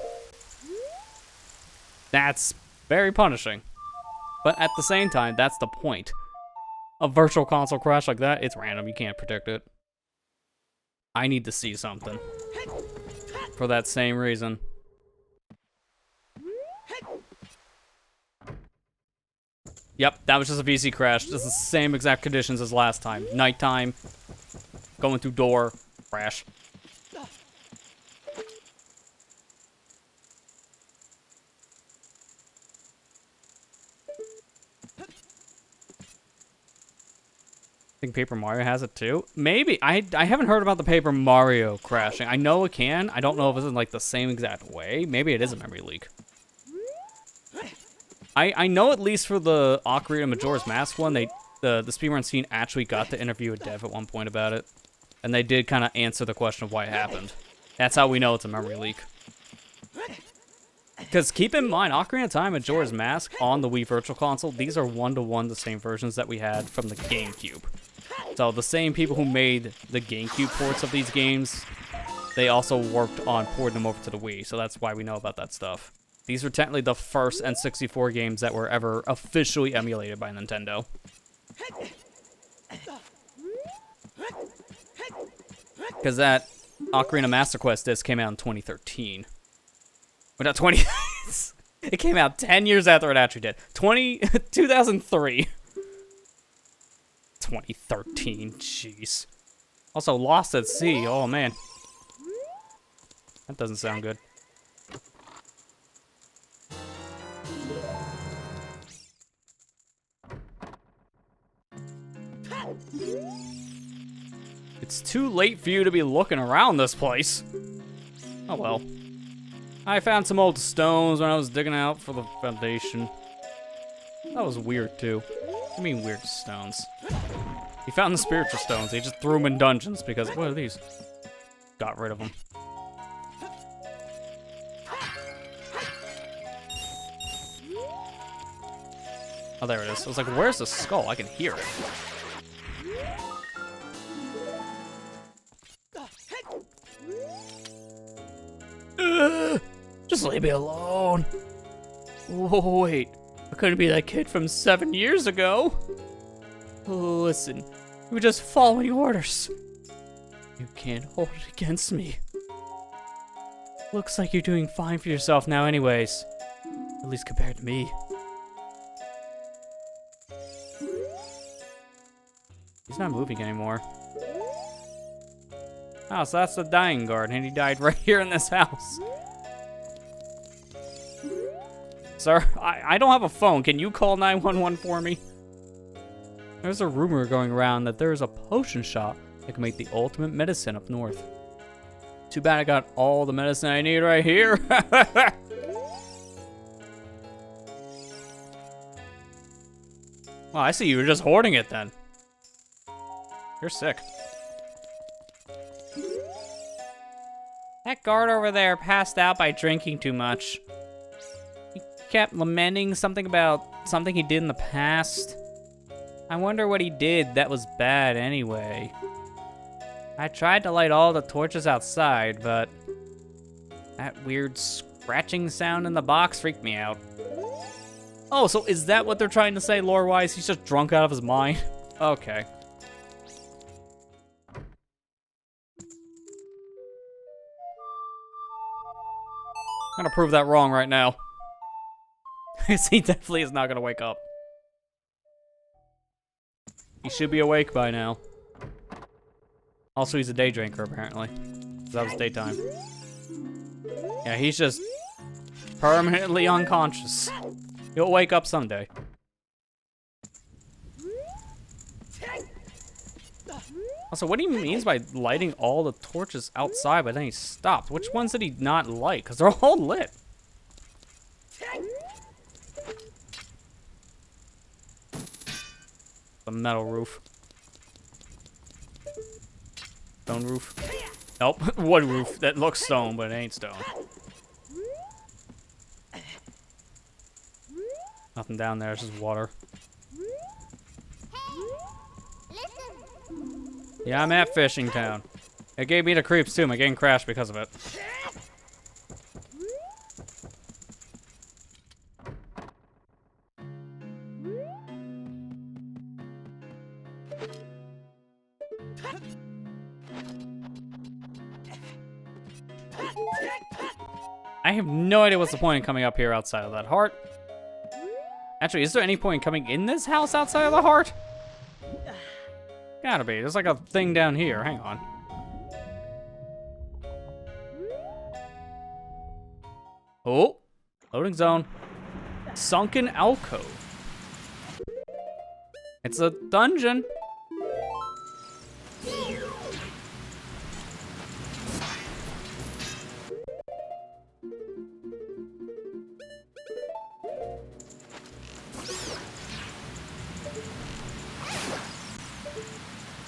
That's very punishing. But at the same time, that's the point. A virtual console crash like that, it's random. You can't predict it. I need to see something. For that same reason. Yep, that was just a VC crash. Just the same exact conditions as last time. Nighttime. Going through door. Crash. I think Paper Mario has it too. Maybe. I haven't heard about the Paper Mario crashing. I know it can. I don't know if it's in like the same exact way. Maybe it is a memory leak. I know at least for the Ocarina Majora's Mask one, the speedrun scene actually got to interview a dev at one point about it. And they did kind of answer the question of why it happened. That's how we know it's a memory leak. Because keep in mind, Ocarina of Time and Majora's Mask on the Wii Virtual Console, these are one-to-one the same versions that we had from the GameCube. So the same people who made the GameCube ports of these games, they also worked on porting them over to the Wii. So that's why we know about that stuff. These were technically the first N64 games that were ever officially emulated by Nintendo. Because that Ocarina Master Quest disc came out in 2013. Well, not 20... It came out 10 years after it actually did. 2003. 2013, jeez. Also, Lost at Sea, oh man. That doesn't sound good. It's too late for you to be looking around this place. Oh well. I found some old stones when I was digging out for the foundation. That was weird too. I mean weird stones. He found the spiritual stones. He just threw them in dungeons because, what are these? Got rid of them. Oh, there it is. I was like, where's the skull? I can hear it. Just leave me alone. Oh, wait. I couldn't be that kid from 7 years ago. Listen, you were just following orders. You can't hold it against me. Looks like you're doing fine for yourself now anyways. At least compared to me. He's not moving anymore. Oh, so that's the dying guard, and he died right here in this house. Sir, I don't have a phone. Can you call 911 for me? There's a rumor going around that there is a potion shop that can make the ultimate medicine up north. Too bad I got all the medicine I need right here. Well, I see you were just hoarding it then. You're sick. That guard over there passed out by drinking too much. He kept lamenting something about something he did in the past. I wonder what he did that was bad anyway. I tried to light all the torches outside, but that weird scratching sound in the box freaked me out. Oh, so is that what they're trying to say lore-wise? He's just drunk out of his mind? Okay. I'm gonna prove that wrong right now. He definitely is not gonna wake up. He should be awake by now. Also, he's a day drinker, apparently. That was daytime. Yeah, he's just permanently unconscious. He'll wake up someday. Also, what do you mean by lighting all the torches outside, but then he stopped? Which ones did he not light? Because they're all lit. The metal roof. Stone roof. Nope, wood roof. That looks stone, but it ain't stone. Nothing down there, it's just water. Yeah, I'm at Fishing Town. It gave me the creeps too. My game crashed because of it. I have no idea what's the point in coming up here outside of that heart. Actually, is there any point in coming in this house outside of the heart? Gotta be. There's like a thing down here. Hang on. Oh. Loading zone. Sunken alcove. It's a dungeon.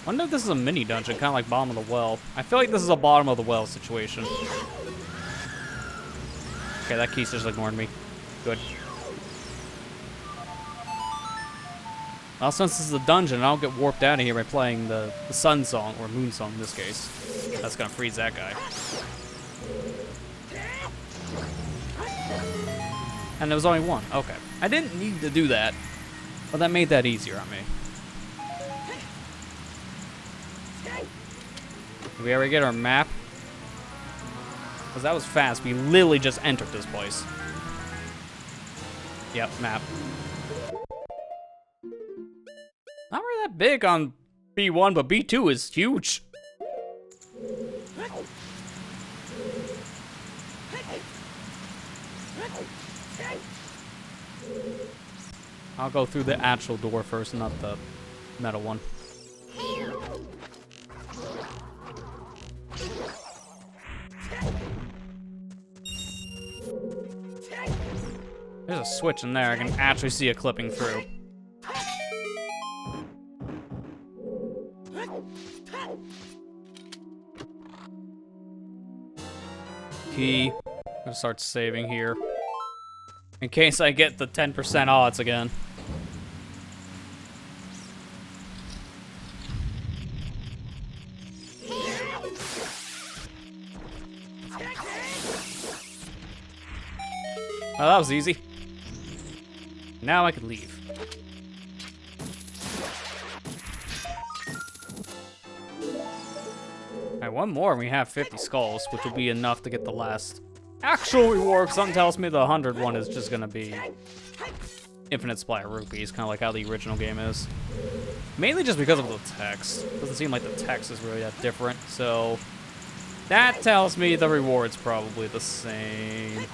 Wonder if this is a mini dungeon, kind of like bottom of the well. I feel like this is a bottom of the well situation. Okay, that key's just ignored me. Good. Well, since this is a dungeon, I don't get warped out of here by playing the sun song, or moon song in this case. That's gonna freeze that guy. And there was only one. Okay. I didn't need to do that, but that made that easier on me. Did we ever get our map? Because that was fast. We literally just entered this place. Yep, map. Not really that big on B1, but B2 is huge. I'll go through the actual door first, not the metal one. There's a switch in there. I can actually see it clipping through. Key. I'm gonna start saving here. In case I get the 10% odds again. Well, that was easy. Now I can leave. Alright, one more and we have 50 skulls, which will be enough to get the last actual reward. Something tells me the 100 one is just gonna be infinite supply of rupees, kind of like how the original game is. Mainly just because of the text. Doesn't seem like the text is really that different, so that tells me the reward's probably the same.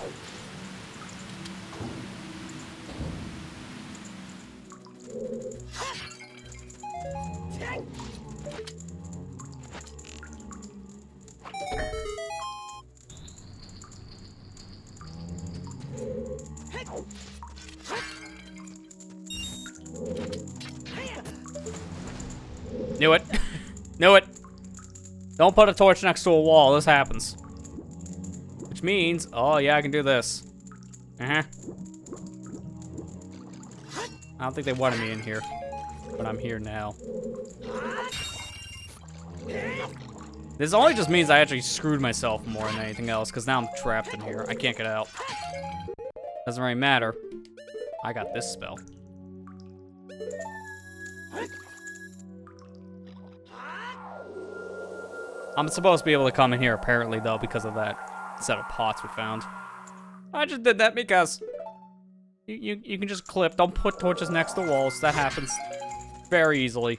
Knew it. Knew it. Don't put a torch next to a wall. This happens. Which means, oh yeah, I can do this. I don't think they wanted me in here, but I'm here now. This only just means I actually screwed myself more than anything else, because now I'm trapped in here. I can't get out. Doesn't really matter. I got this spell. I'm supposed to be able to come in here, apparently, though, because of that set of pots we found. I just did that because you can just clip. Don't put torches next to walls. That happens very easily.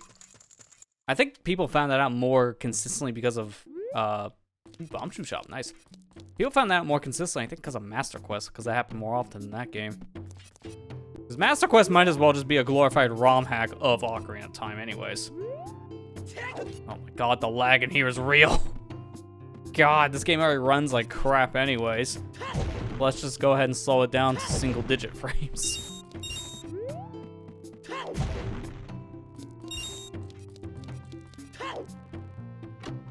I think people found that out more consistently because of bomb shoe shop. Nice. People found that out more consistently, I think, because of Master Quest, because that happened more often in that game. Because Master Quest might as well just be a glorified ROM hack of Ocarina of Time, anyways. Oh my god, the lag in here is real. God, this game already runs like crap anyways. Let's just go ahead and slow it down to single-digit frames.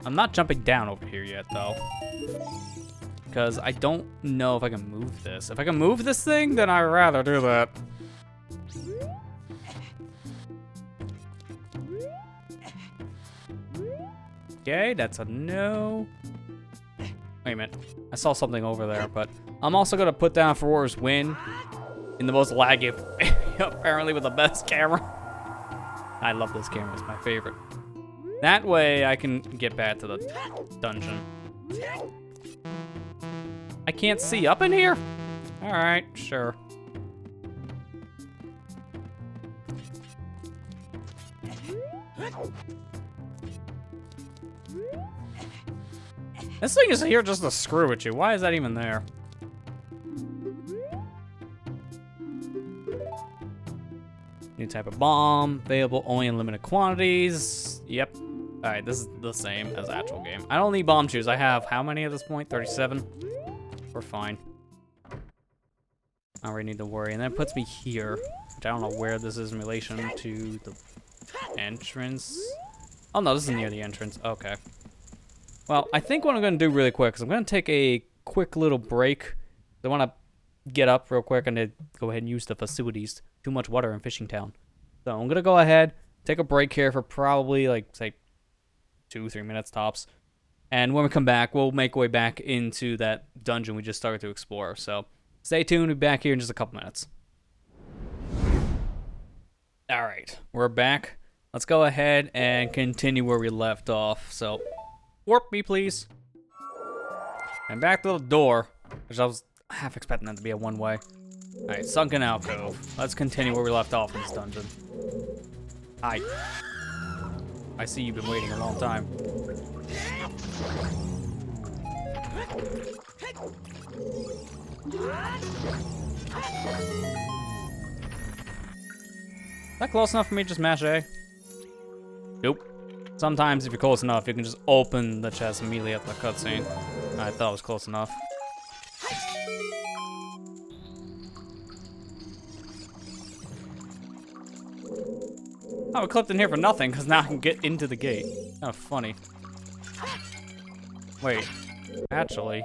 I'm not jumping down over here yet, though. Because I don't know if I can move this. If I can move this thing, then I'd rather do that. Okay, that's a no. Wait a minute. I saw something over there, but I'm also going to put down Ferror's Win in the most laggy, apparently with the best camera. I love this camera. It's my favorite. That way I can get back to the dungeon. I can't see up in here? All right, sure. This thing is here just to screw at you. Why is that even there? New type of bomb, available only in limited quantities. Yep. All right, this is the same as the actual game. I don't need bomb shoes. I have how many at this point? 37? We're fine. I don't really need to worry. And that puts me here, which I don't know where this is in relation to the entrance. Oh no, this is near the entrance. Okay. Well, I think what I'm going to do really quick is I'm going to take a quick little break. I want to get up real quick and go ahead and use the facilities. Too much water in Fishing Town. So I'm going to go ahead, take a break here for probably, like, say, 2-3 minutes tops. And when we come back, we'll make our way back into that dungeon we just started to explore. So stay tuned. We'll be back here in just a couple minutes. All right, we're back. Let's go ahead and continue where we left off. So warp me, please. And back to the door, which I was half expecting that to be a one-way. All right, sunken alcove. Let's continue where we left off in this dungeon. Hi. I see you've been waiting a long time. Is that close enough for me to just mash A? Nope. Sometimes if you're close enough, you can just open the chest immediately after the cutscene. I thought it was close enough. Oh, we clipped in here for nothing, because now I can get into the gate. Kind of funny. Wait. Actually.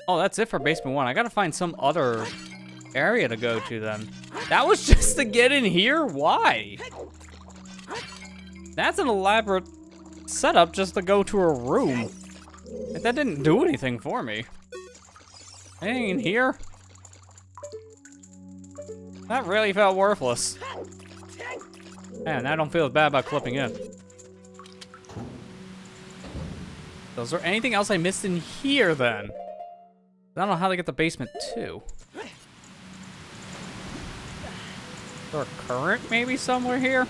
Oh, that's it for basement 1. I gotta find some other area to go to then. That was just to get in here? Why? That's an elaborate setup just to go to a room. Like, that didn't do anything for me. Anything in here? That really felt worthless. Man, I don't feel as bad about clipping in. So is there anything else I missed in here then? I don't know how to get the basement too. Is there a current maybe somewhere here?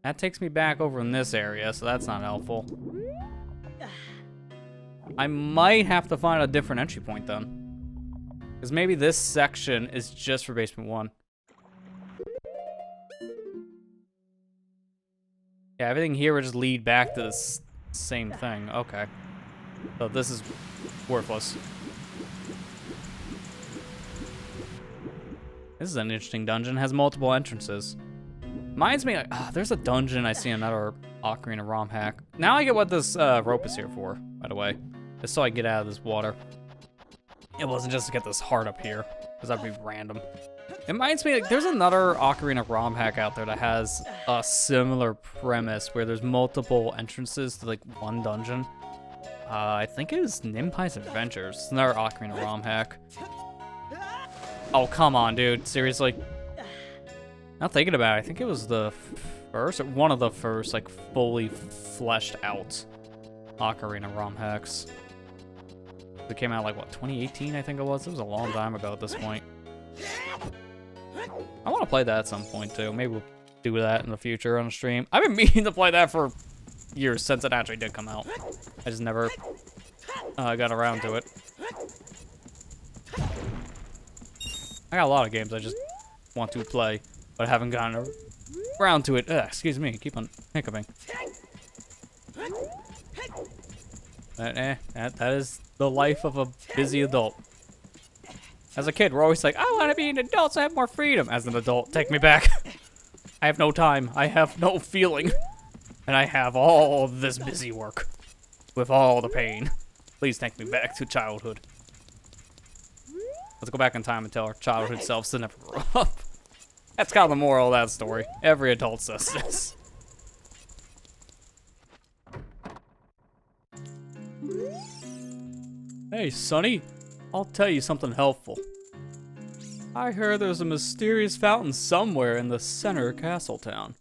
That takes me back over in this area, so that's not helpful. I might have to find a different entry point then. Because maybe this section is just for basement 1. Yeah, everything here would just lead back to this same thing. Okay. So this is worthless. This is an interesting dungeon. It has multiple entrances. Reminds me, like, there's a dungeon I see in another Ocarina of ROM hack. Now I get what this rope is here for, by the way. Just so I get out of this water. It wasn't just to get this heart up here, because that'd be random. It reminds me, like, there's another Ocarina of ROM hack out there that has a similar premise where there's multiple entrances to, like, one dungeon. I think it was Nimpai's Adventures. It's another Ocarina of ROM hack. Oh, come on, dude. Seriously? Not thinking about it, I think it was the first, or one of the first, like, fully fleshed out Ocarina of ROM hacks. It came out, like, what, 2018, I think it was? It was a long time ago at this point. I want to play that at some point, too. Maybe we'll do that in the future on a stream. I've been meaning to play that for years since it actually did come out. I just never got around to it. I got a lot of games I just want to play, but I haven't gotten around to it. Excuse me, keep on hiccuping. That is the life of a busy adult. As a kid, we're always like, I want to be an adult so I have more freedom. As an adult, take me back. I have no time. I have no feeling. And I have all this busy work with all the pain. Please take me back to childhood. Let's go back in time and tell our childhood selves to never grow up. That's kind of the moral of that story. Every adult says this. Hey, Sonny. I'll tell you something helpful. I heard there's a mysterious fountain somewhere in the center of Castletown.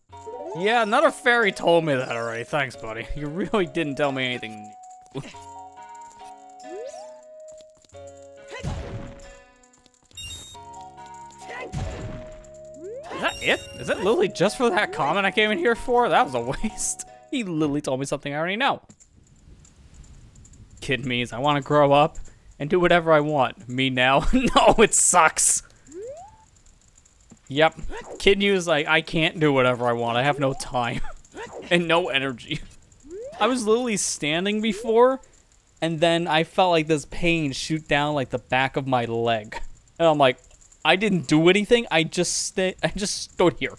Yeah, another fairy told me that already. Thanks, buddy. You really didn't tell me anything new. Is that it? Is it literally just for that comment I came in here for? That was a waste. He literally told me something I already know. Kid means I want to grow up and do whatever I want. Me now? No, it sucks. Yep. Kid news, like, I can't do whatever I want. I have no time. And no energy. I was literally standing before, and then I felt like this pain shoot down, like, the back of my leg. And I'm like, I didn't do anything. I just stood here.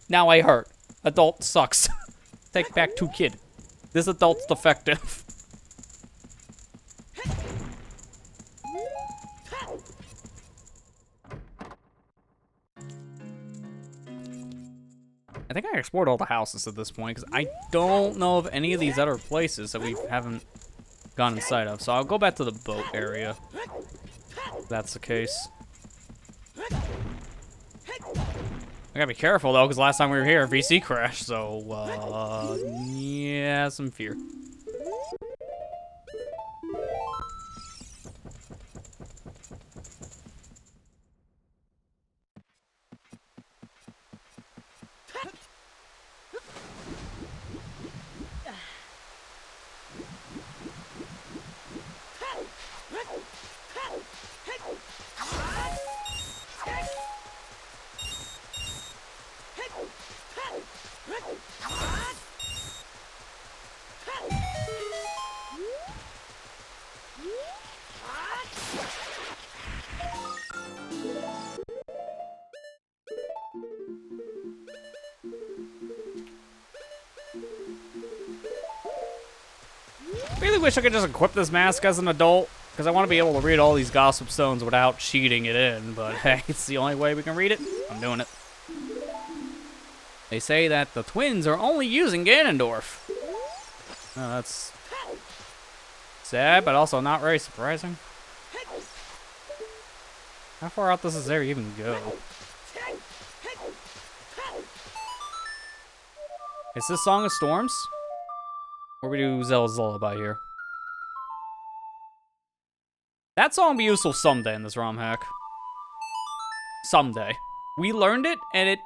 Now I hurt. Adult sucks. Take back to kid. This adult's defective. I think I explored all the houses at this point, because I don't know of any of these other places that we haven't gone inside of. So I'll go back to the boat area, if that's the case. I gotta be careful, though, because last time we were here, VC crashed, so, yeah, some fear. I really wish I could just equip this mask as an adult, because I want to be able to read all these gossip stones without cheating it in, but hey, it's the only way we can read it. I'm doing it. They say that the twins are only using Ganondorf. Oh, that's sad, but also not very surprising. How far out does this area even go? Is this Song of Storms? Or we do Zelda's Lullaby here? That song will be useful someday in this ROM hack. Someday. We learned it, and it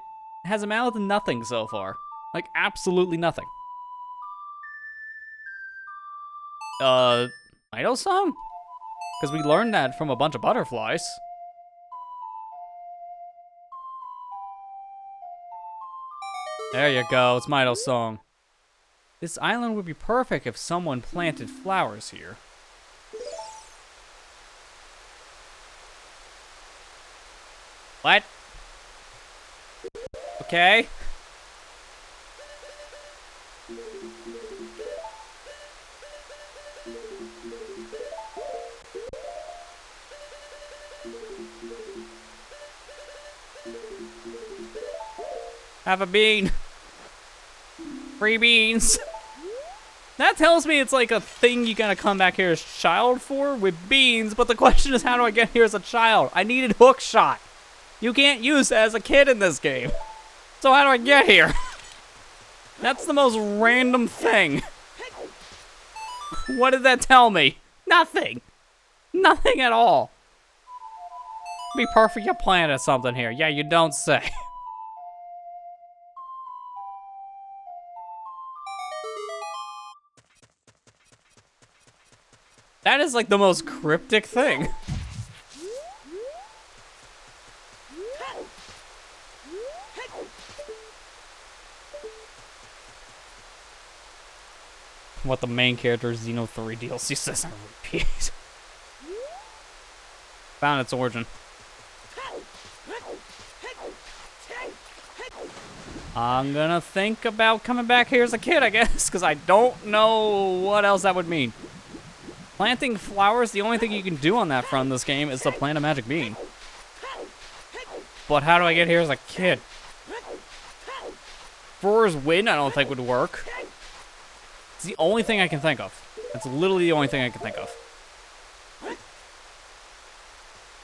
has amounted to nothing so far. Like, absolutely nothing. Idol song? Because we learned that from a bunch of butterflies. There you go, it's Mido's song. This island would be perfect if someone planted flowers here. What? Okay. Have a bean. Free beans. That tells me it's like a thing you gotta come back here as child for with beans, but the question is, how do I get here as a child? I needed hook shot. You can't use it as a kid in this game. So how do I get here? That's the most random thing. What did that tell me? Nothing. Nothing at all. Be perfect, you planted something here. Yeah, you don't say. That is like the most cryptic thing. What the main character Xeno 3 DLC says on repeat. Found its origin. I'm gonna think about coming back here as a kid, I guess, because I don't know what else that would mean. Planting flowers, the only thing you can do on that front in this game is to plant a magic bean. But how do I get here as a kid? Roar's Wind, I don't think would work. It's the only thing I can think of. It's literally the only thing I can think of.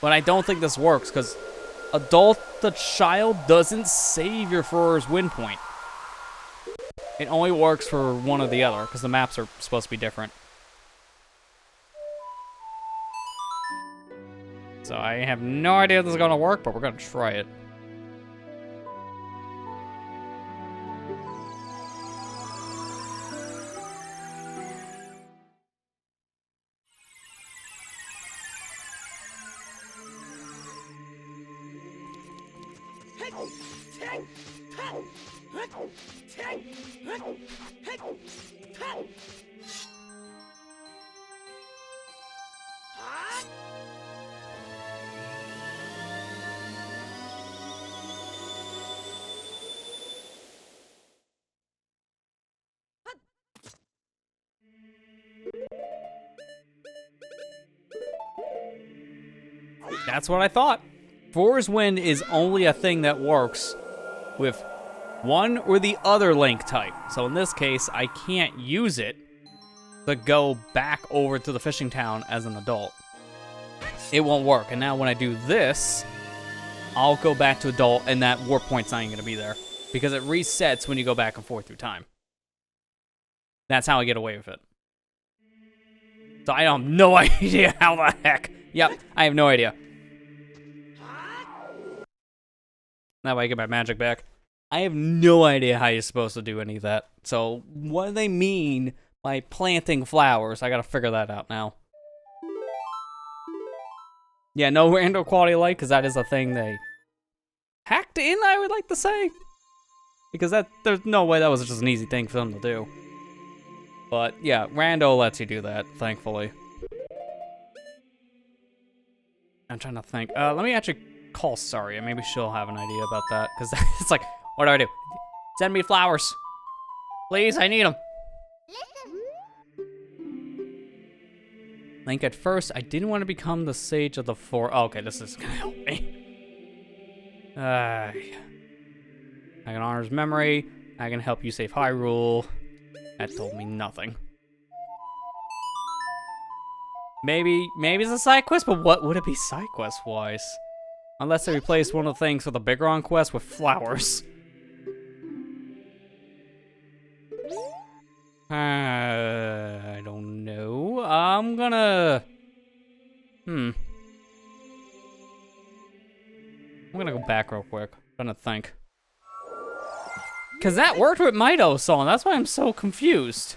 But I don't think this works, because adult to child doesn't save your Roar's Wind point. It only works for one or the other, because the maps are supposed to be different. So I have no idea if this is going to work, but we're going to try it. That's what I thought. Roar's Wind is only a thing that works with one or the other Link type. So in this case, I can't use it to go back over to the fishing town as an adult. It won't work. And now when I do this, I'll go back to adult and that warp point's not even going to be there. Because it resets when you go back and forth through time. That's how I get away with it. So I have no idea how the heck. Yep, I have no idea. That way I get my magic back. I have no idea how you're supposed to do any of that. So what do they mean by planting flowers? I gotta figure that out now. Yeah, no random quality of life, because that is a thing they hacked in, I would like to say. Because there's no way that was just an easy thing for them to do. But yeah, Rando lets you do that, thankfully. I'm trying to think. Let me actually call Saria. Maybe she'll have an idea about that. Because it's like, what do I do? Send me flowers. Please, I need them. Link, at first, I didn't want to become the Sage of the Forest. Oh, okay, this is going to help me. I can honor his memory. I can help you save Hyrule. That told me nothing. Maybe it's a side quest, but what would it be side quest wise? Unless they replace one of the things for the Bigron quest with flowers. I don't know. I'm gonna... I'm gonna go back real quick. I'm gonna think. Cause that worked with Mido's song, that's why I'm so confused.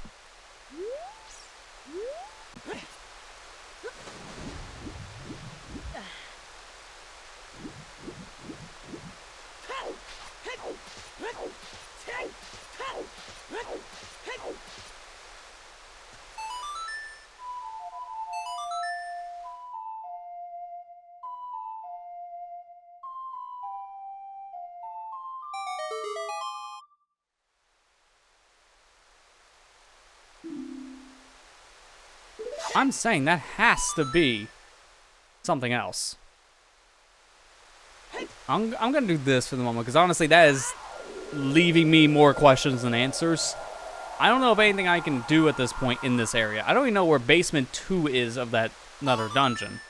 I'm saying that has to be something else. I'm gonna do this for the moment, because honestly that is leaving me more questions than answers. I don't know of anything I can do at this point in this area. I don't even know where basement 2 is of that another dungeon.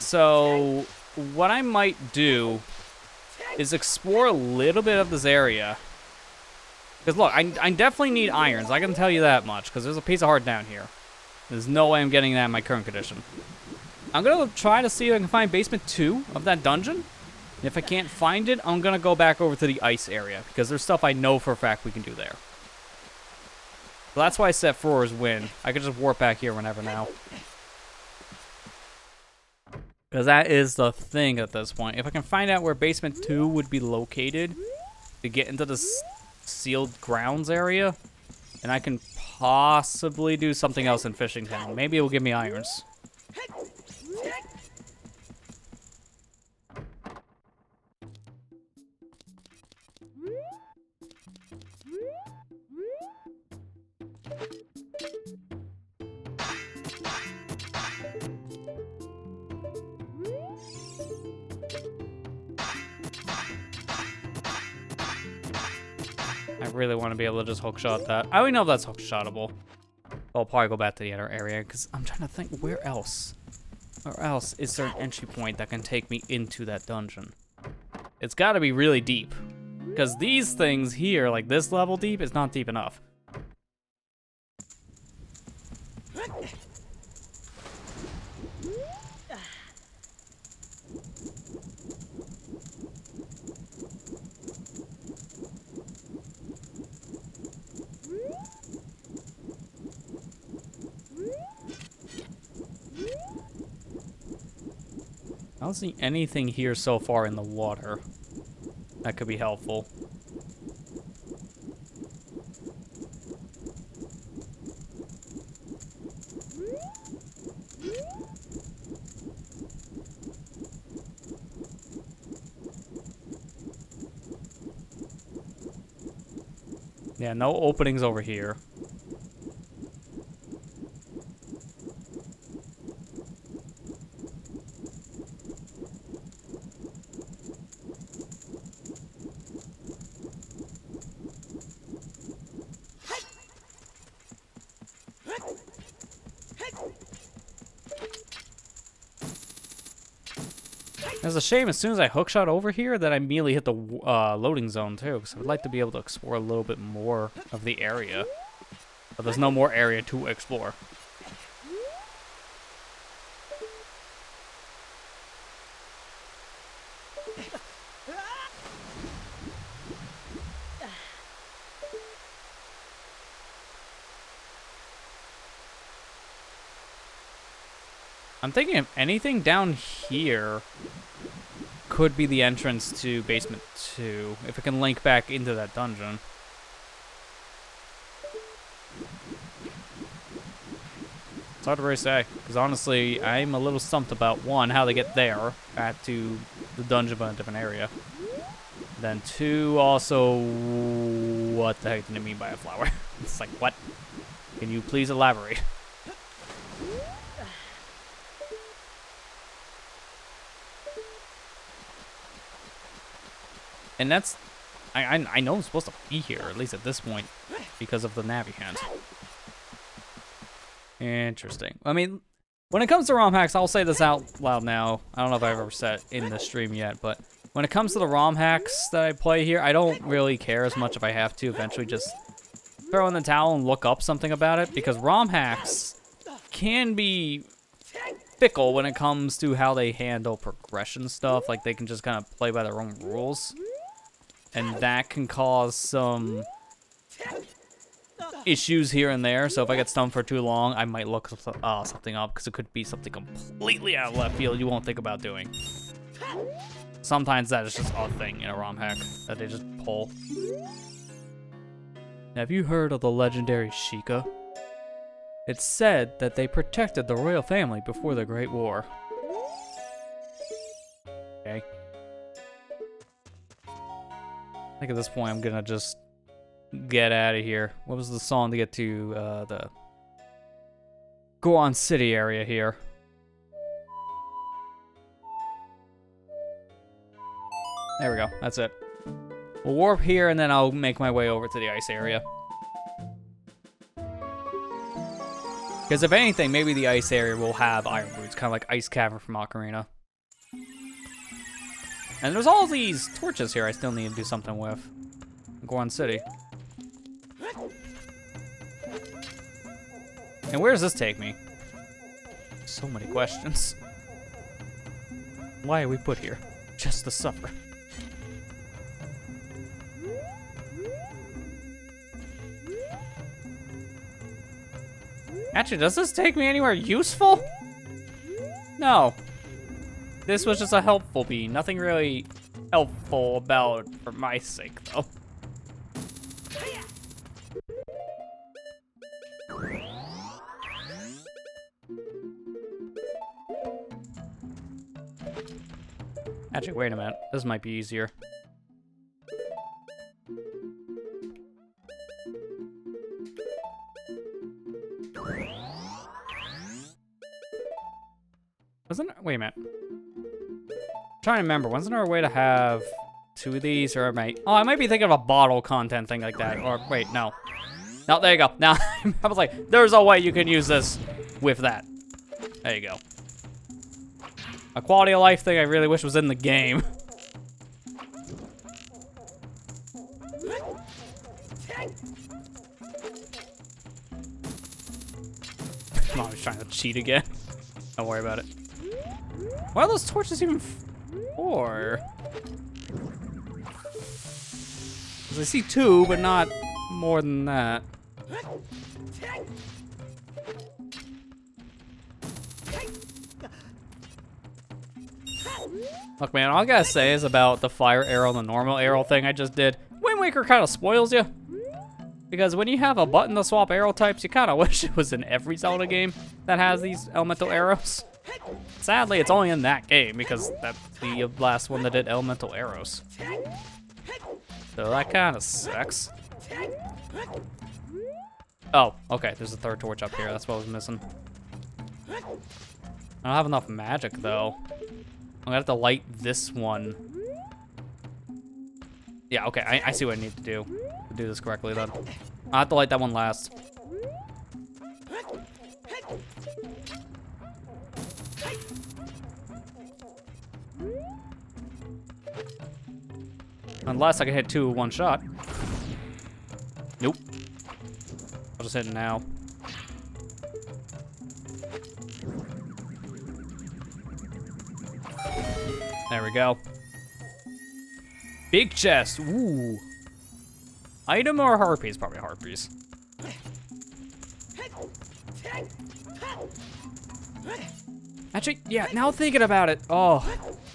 So what I might do is explore a little bit of this area. Because look, I definitely need irons, I can tell you that much, because there's a piece of heart down here. There's no way I'm getting that in my current condition. I'm going to try to see if I can find basement 2 of that dungeon. And if I can't find it, I'm going to go back over to the ice area, because there's stuff I know for a fact we can do there. So that's why I set Frore's win. I could just warp back here whenever now. Because that is the thing at this point. If I can find out where basement 2 would be located to get into this sealed grounds area, and I can possibly do something else in Fishing Town. Maybe it will give me irons. I really want to be able to just hookshot that. I don't know if that's hookshotable. I'll probably go back to the other area, because I'm trying to think where else. Where else is there an entry point that can take me into that dungeon? It's got to be really deep. Because these things here, like this level deep, is not deep enough. I don't see anything here so far in the water that could be helpful. Yeah, no openings over here. It's a shame as soon as I hookshot over here that I immediately hit the loading zone too, because I would like to be able to explore a little bit more of the area. But there's no more area to explore. I'm thinking if anything down here could be the entrance to basement 2, if it can link back into that dungeon. It's hard to really say, because honestly, I'm a little stumped about, 1, how they get there, back to the dungeon but in a different area. Then 2, also, what the heck did it mean by a flower? It's like, what? Can you please elaborate? And that's, I know I'm supposed to be here, at least at this point, because of the Navi hand. Interesting. I mean, when it comes to ROM hacks, I'll say this out loud now. I don't know if I've ever said it in this stream yet, but when it comes to the ROM hacks that I play here, I don't really care as much if I have to eventually just throw in the towel and look up something about it, because ROM hacks can be fickle when it comes to how they handle progression stuff. Like, they can just kind of play by their own rules, and that can cause some issues here and there. So if I get stumped for too long, I might look something up, because it could be something completely out of left field you won't think about doing. Sometimes that is just a thing in a ROM hack that they just pull. Have you heard of the legendary Sheikah? It's said that they protected the royal family before the Great War. Okay. I think at this point I'm gonna just get out of here. What was the song to get to the Goron City area here? There we go, that's it. We'll warp here and then I'll make my way over to the ice area. Because if anything, maybe the ice area will have iron boots, kind of like Ice Cavern from Ocarina. And there's all these torches here I still need to do something with. Goron City. And where does this take me? So many questions. Why are we put here? Just to suffer. Actually, does this take me anywhere useful? No. This was just a helpful bee. Nothing really helpful about it for my sake, though. Actually, wait a minute. This might be easier. Wait a minute. I'm trying to remember. Wasn't there a way to have two of these? Or I might be thinking of a bottle content thing like that. Or wait, no. No, there you go. Now, I was like, there's a way you can use this with that. There you go. A quality of life thing I really wish was in the game. Come on, I was trying to cheat again. Don't worry about it. What are those torches even for? Because I see two, but not more than that. Look, man, all I gotta say is about the fire arrow and the normal arrow thing I just did. Wind Waker kind of spoils you. Because when you have a button to swap arrow types, you kind of wish it was in every Zelda game that has these elemental arrows. Sadly, it's only in that game because that's the last one that did elemental arrows. So that kind of sucks. Oh, okay, there's a third torch up here. That's what I was missing. I don't have enough magic, though. I'm gonna have to light this one. Yeah, okay, I see what I need to do this correctly, then. I'll have to light that one last. Unless I can hit two with one shot. Nope. I'll just hit it now. There we go. Big chest. Ooh. Item or harpies? Probably harpies. Actually, yeah, now thinking about it. Oh,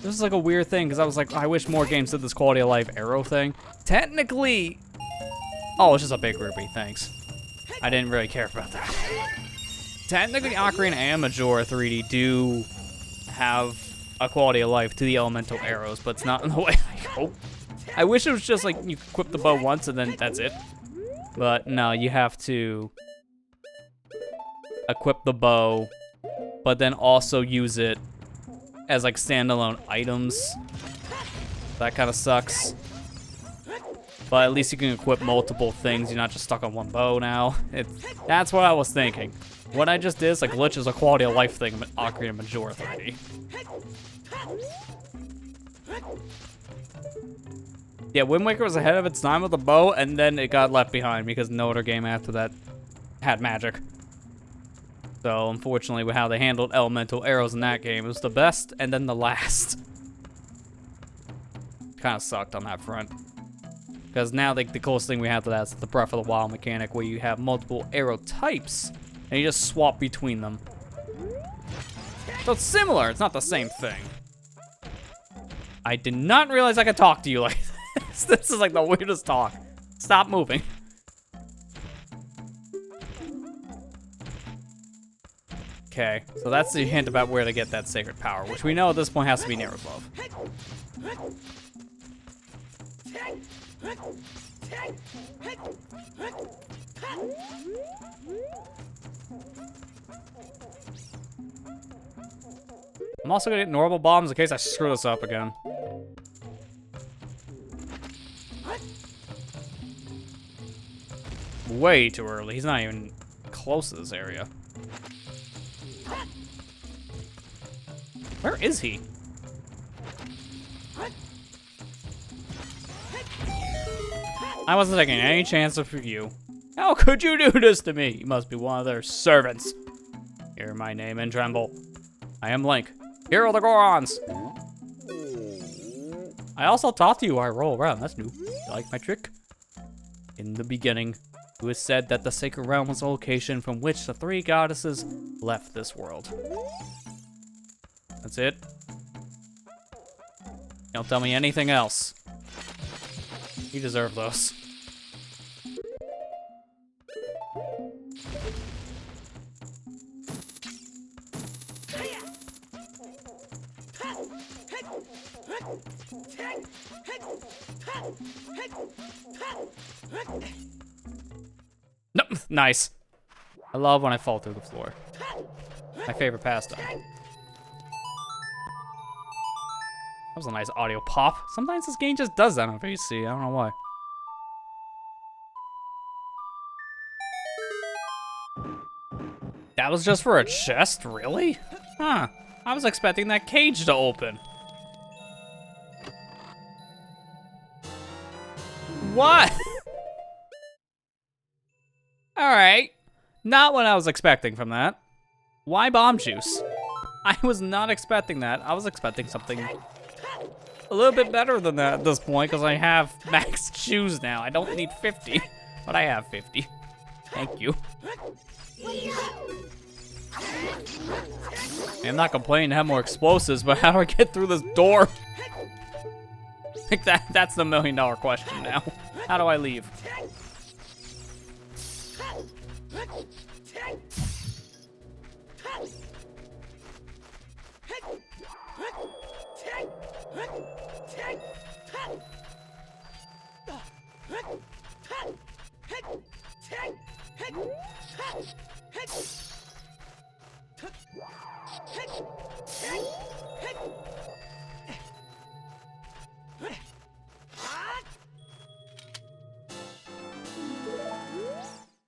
this is like a weird thing because I was like, I wish more games did this quality of life arrow thing. Technically, oh, it's just a big rupee, thanks. I didn't really care about that. Technically, Ocarina and Majora 3D do have a quality of life to the elemental arrows, but it's not in the way I hope. I wish it was just like you equip the bow once and then that's it. But no, you have to equip the bow, but then also use it as like standalone items. That kind of sucks. But at least you can equip multiple things. You're not just stuck on one bow now. That's what I was thinking. What I just did is like glitch is a quality of life thing in Ocarina of Majora 3D. Yeah, Wind Waker was ahead of its time with the bow, and then it got left behind because no other game after that had magic. So, unfortunately, with how they handled elemental arrows in that game, it was the best and then the last. Kind of sucked on that front. Because now the coolest thing we have to that is the Breath of the Wild mechanic where you have multiple arrow types and you just swap between them. So it's similar, it's not the same thing. I did not realize I could talk to you like this. This is like the weirdest talk. Stop moving. Okay, so that's the hint about where to get that sacred power, which we know at this point has to be Neruzlov. I'm also gonna get normal bombs in case I screw this up again. Way too early. He's not even close to this area. Where is he? I wasn't taking any chances for you. How could you do this to me? You must be one of their servants. Hear my name and tremble. I am Link. Here are the Gorons. I also taught you how I roll around. That's new. You like my trick? In the beginning, it was said that the Sacred Realm was the location from which the three goddesses left this world. That's it. Don't tell me anything else. You deserve those. No, nice. I love when I fall through the floor. My favorite pastime. That was a nice audio pop. Sometimes this game just does that on PC. I don't know why. That was just for a chest, really? Huh. I was expecting that cage to open. What? Alright. Not what I was expecting from that. Why bomb juice? I was not expecting that. I was expecting something a little bit better than that at this point because I have max shoes now. I don't need 50, but I have 50. Thank you. I'm not complaining to have more explosives, but how do I get through this door? Like that's the $1 million question now. How do I leave?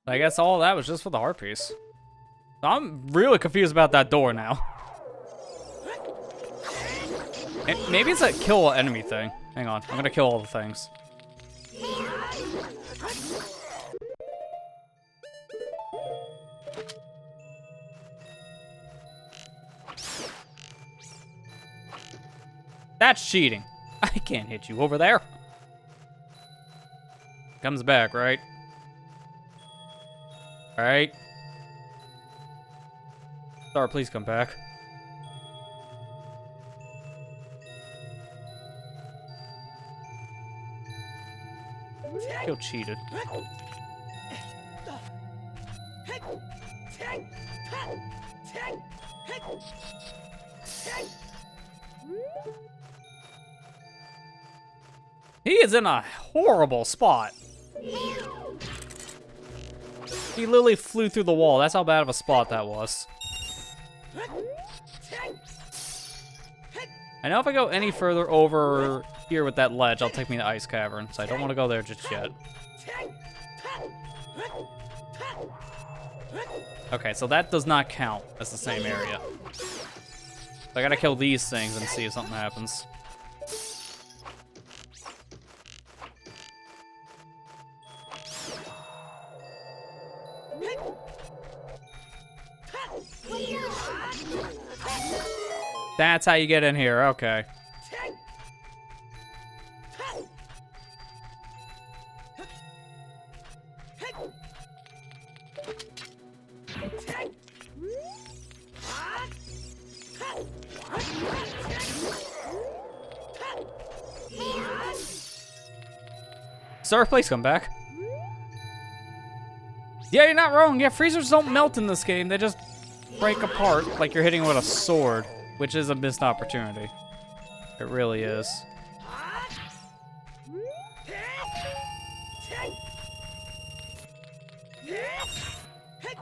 I guess all that was just for the heart piece. I'm really confused about that door now. Maybe it's a kill enemy thing. Hang on, I'm gonna kill all the things. That's cheating. I can't hit you over there. Comes back, right? All right. Star, please come back. Feel cheated. He is in a horrible spot. He literally flew through the wall. That's how bad of a spot that was. I know if I go any further over here with that ledge, I'll take me to Ice Cavern, so I don't want to go there just yet. Okay, so that does not count as the same area. So I gotta kill these things and see if something happens. That's how you get in here, okay. Sir, please come back. Yeah, you're not wrong. Yeah, freezers don't melt in this game. They just break apart like you're hitting with a sword, which is a missed opportunity. It really is.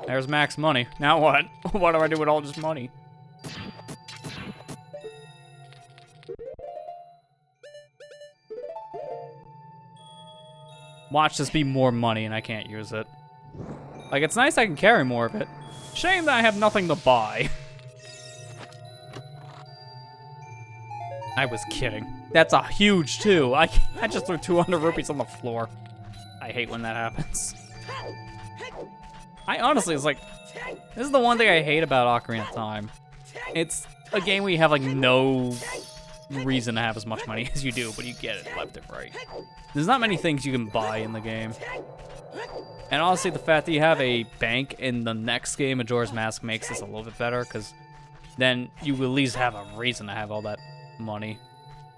There's max money. Now what? What do I do with all this money? Watch this be more money and I can't use it. Like, it's nice I can carry more of it. Shame that I have nothing to buy. I was kidding. That's a huge two. I just threw 200 rupees on the floor. I hate when that happens. I honestly, it's like, this is the one thing I hate about Ocarina of Time. It's a game where you have like no reason to have as much money as you do, but you get it left and right. There's not many things you can buy in the game. And honestly, the fact that you have a bank in the next game, Majora's Mask, makes this a little bit better, because then you at least have a reason to have all that money.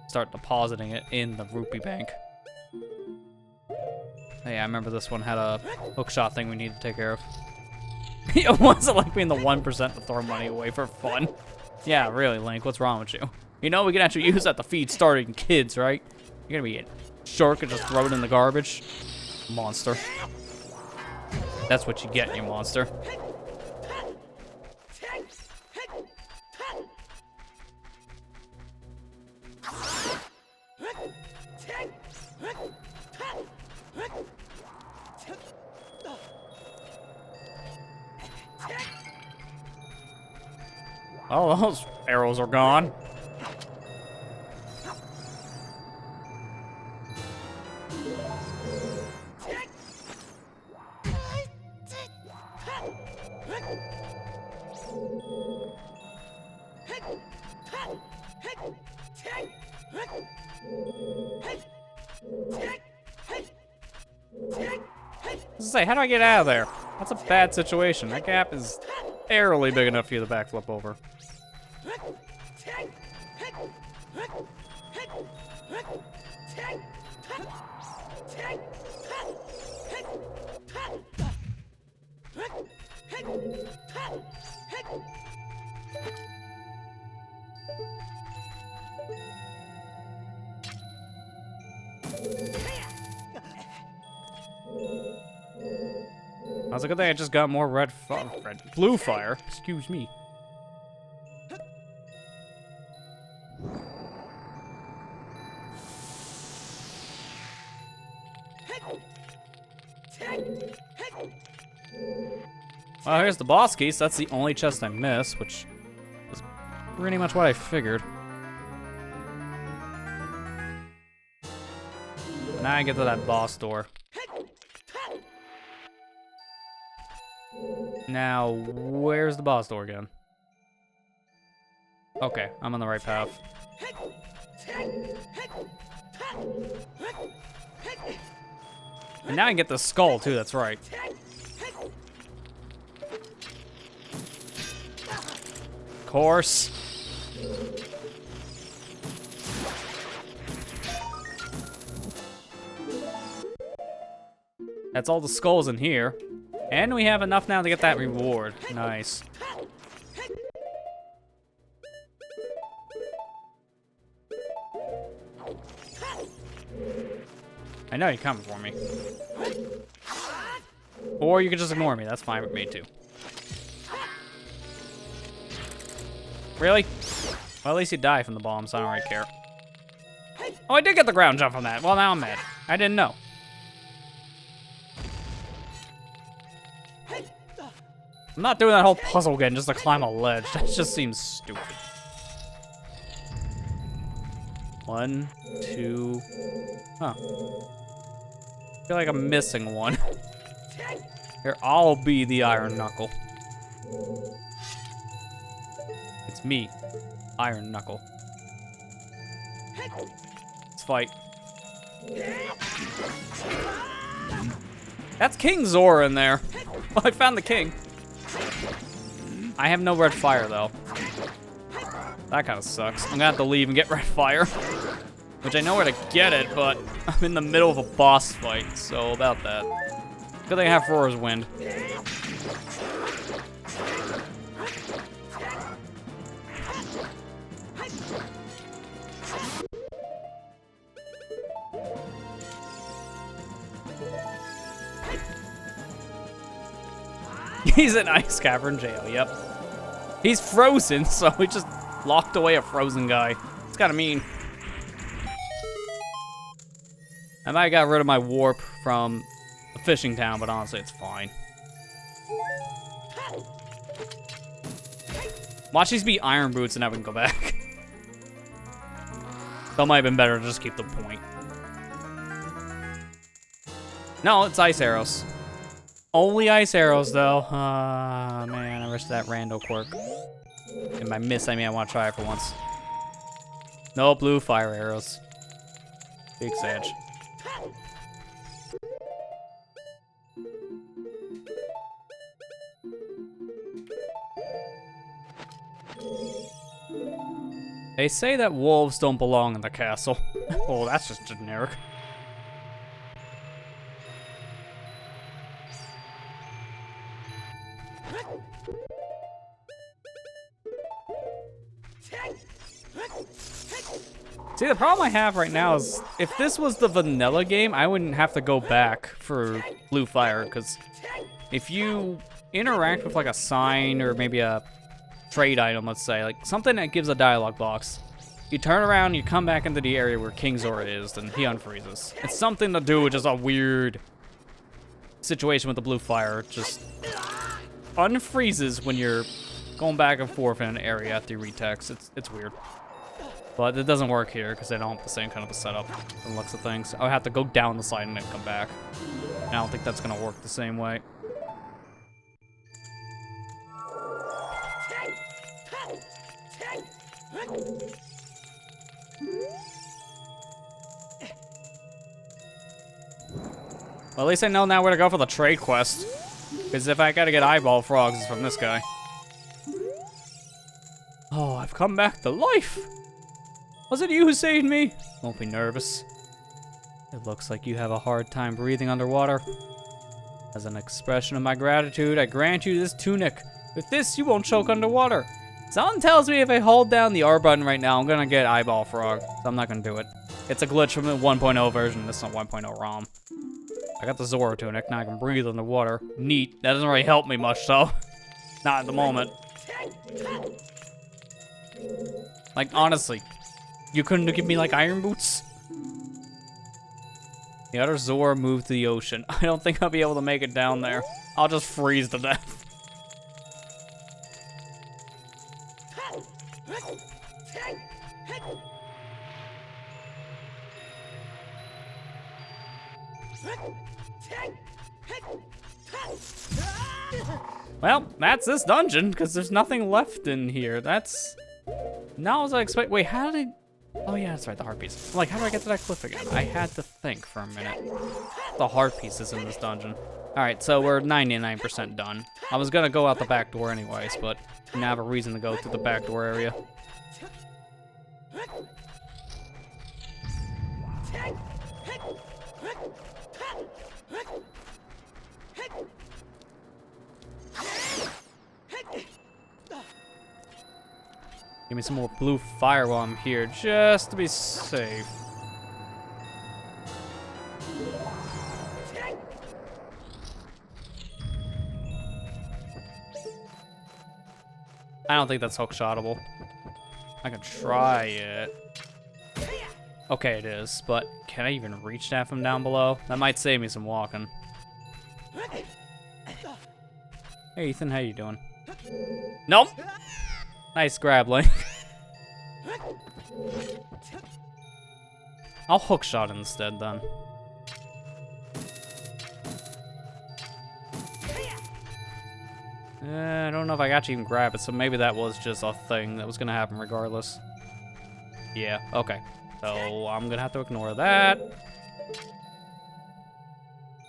Start depositing it in the rupee bank. Hey, I remember this one had a hookshot thing we need to take care of. It wasn't like being the 1% to throw money away for fun. Yeah, really, Link, what's wrong with you? You know we can actually use that to feed starving kids, right? You're gonna be a shark and just throw it in the garbage? Monster. That's what you get, you monster. Oh, those arrows are gone. Say, how do I get out of there? That's a bad situation. That gap is barely big enough for you to backflip over. I was like, good thing I just got more blue fire. Excuse me. Well, here's the boss key, so that's the only chest I missed, which is pretty much what I figured. Now I get to that boss door. Now, where's the boss door again? Okay, I'm on the right path. And now I can get the skull, too, that's right. Of course. That's all the skulls in here. And we have enough now to get that reward. Nice. I know you're coming for me. Or you can just ignore me. That's fine with me, too. Really? Well, at least he died from the bomb, so I don't really care. Oh, I did get the ground jump from that. Well, now I'm mad. I didn't know. I'm not doing that whole puzzle again just to climb a ledge. That just seems stupid. 1, 2. Huh. I feel like I'm missing one. Here, I'll be the Iron Knuckle. It's me, Iron Knuckle. Let's fight. That's King Zora in there. Well, I found the king. I have no red fire, though. That kind of sucks. I'm gonna have to leave and get red fire. Which I know where to get it, but I'm in the middle of a boss fight, so about that. Good thing I have Roar's Wind. He's in Ice Cavern jail, yep. He's frozen, so we just locked away a frozen guy. It's kinda mean. I might have got rid of my warp from the fishing town, but honestly, it's fine. Watch these be iron boots and then we can go back. That might have been better to just keep the point. No, it's ice arrows. Only ice arrows, though. Man, I wish that rando quirk. In my miss, I mean, I want to try it for once. No blue fire arrows. Big Sag. They say that wolves don't belong in the castle. Oh, that's just generic. See, the problem I have right now is if this was the vanilla game, I wouldn't have to go back for blue fire, because if you interact with like a sign or maybe a trade item, let's say, like something that gives a dialogue box, you turn around, you come back into the area where King Zora is, then he unfreezes. It's something to do with just a weird situation with the blue fire. It just unfreezes when you're going back and forth in an area after you retext. It's weird. But it doesn't work here because they don't have the same kind of a setup and looks of things. I would have to go down the slide and then come back. And I don't think that's gonna work the same way. Well, at least I know now where to go for the trade quest. Because if I gotta get eyeball frogs, it's from this guy. Oh, I've come back to life! Was it you who saved me? Don't be nervous. It looks like you have a hard time breathing underwater. As an expression of my gratitude, I grant you this tunic. With this, you won't choke underwater. Someone tells me if I hold down the R button right now, I'm gonna get eyeball frog. So I'm not gonna do it. It's a glitch from the 1.0 version. This is not 1.0 ROM. I got the Zora tunic. Now I can breathe underwater. Neat. That doesn't really help me much, though. Not at the moment. Like, honestly. You couldn't give me, like, iron boots? The other Zora moved to the ocean. I don't think I'll be able to make it down there. I'll just freeze to death. Well, that's this dungeon, because there's nothing left in here. That's not as I expect. Wait, how did... Oh yeah, that's right, the heart piece. I'm like, how do I get to that cliff again? I had to think for a minute. The heart piece is in this dungeon. Alright, so we're 99% done. I was gonna go out the back door anyways, but now I have a reason to go through the back door area. Give me some more blue fire while I'm here, just to be safe. I don't think that's hook-shotable. I can try it. Okay, it is, but can I even reach that from down below? That might save me some walking. Hey, Ethan, how you doing? Nope. Nice grab, Link. I'll hook shot instead, then. I don't know if I got you even grab it, so maybe that was just a thing that was gonna happen regardless. Yeah, okay. So I'm gonna have to ignore that.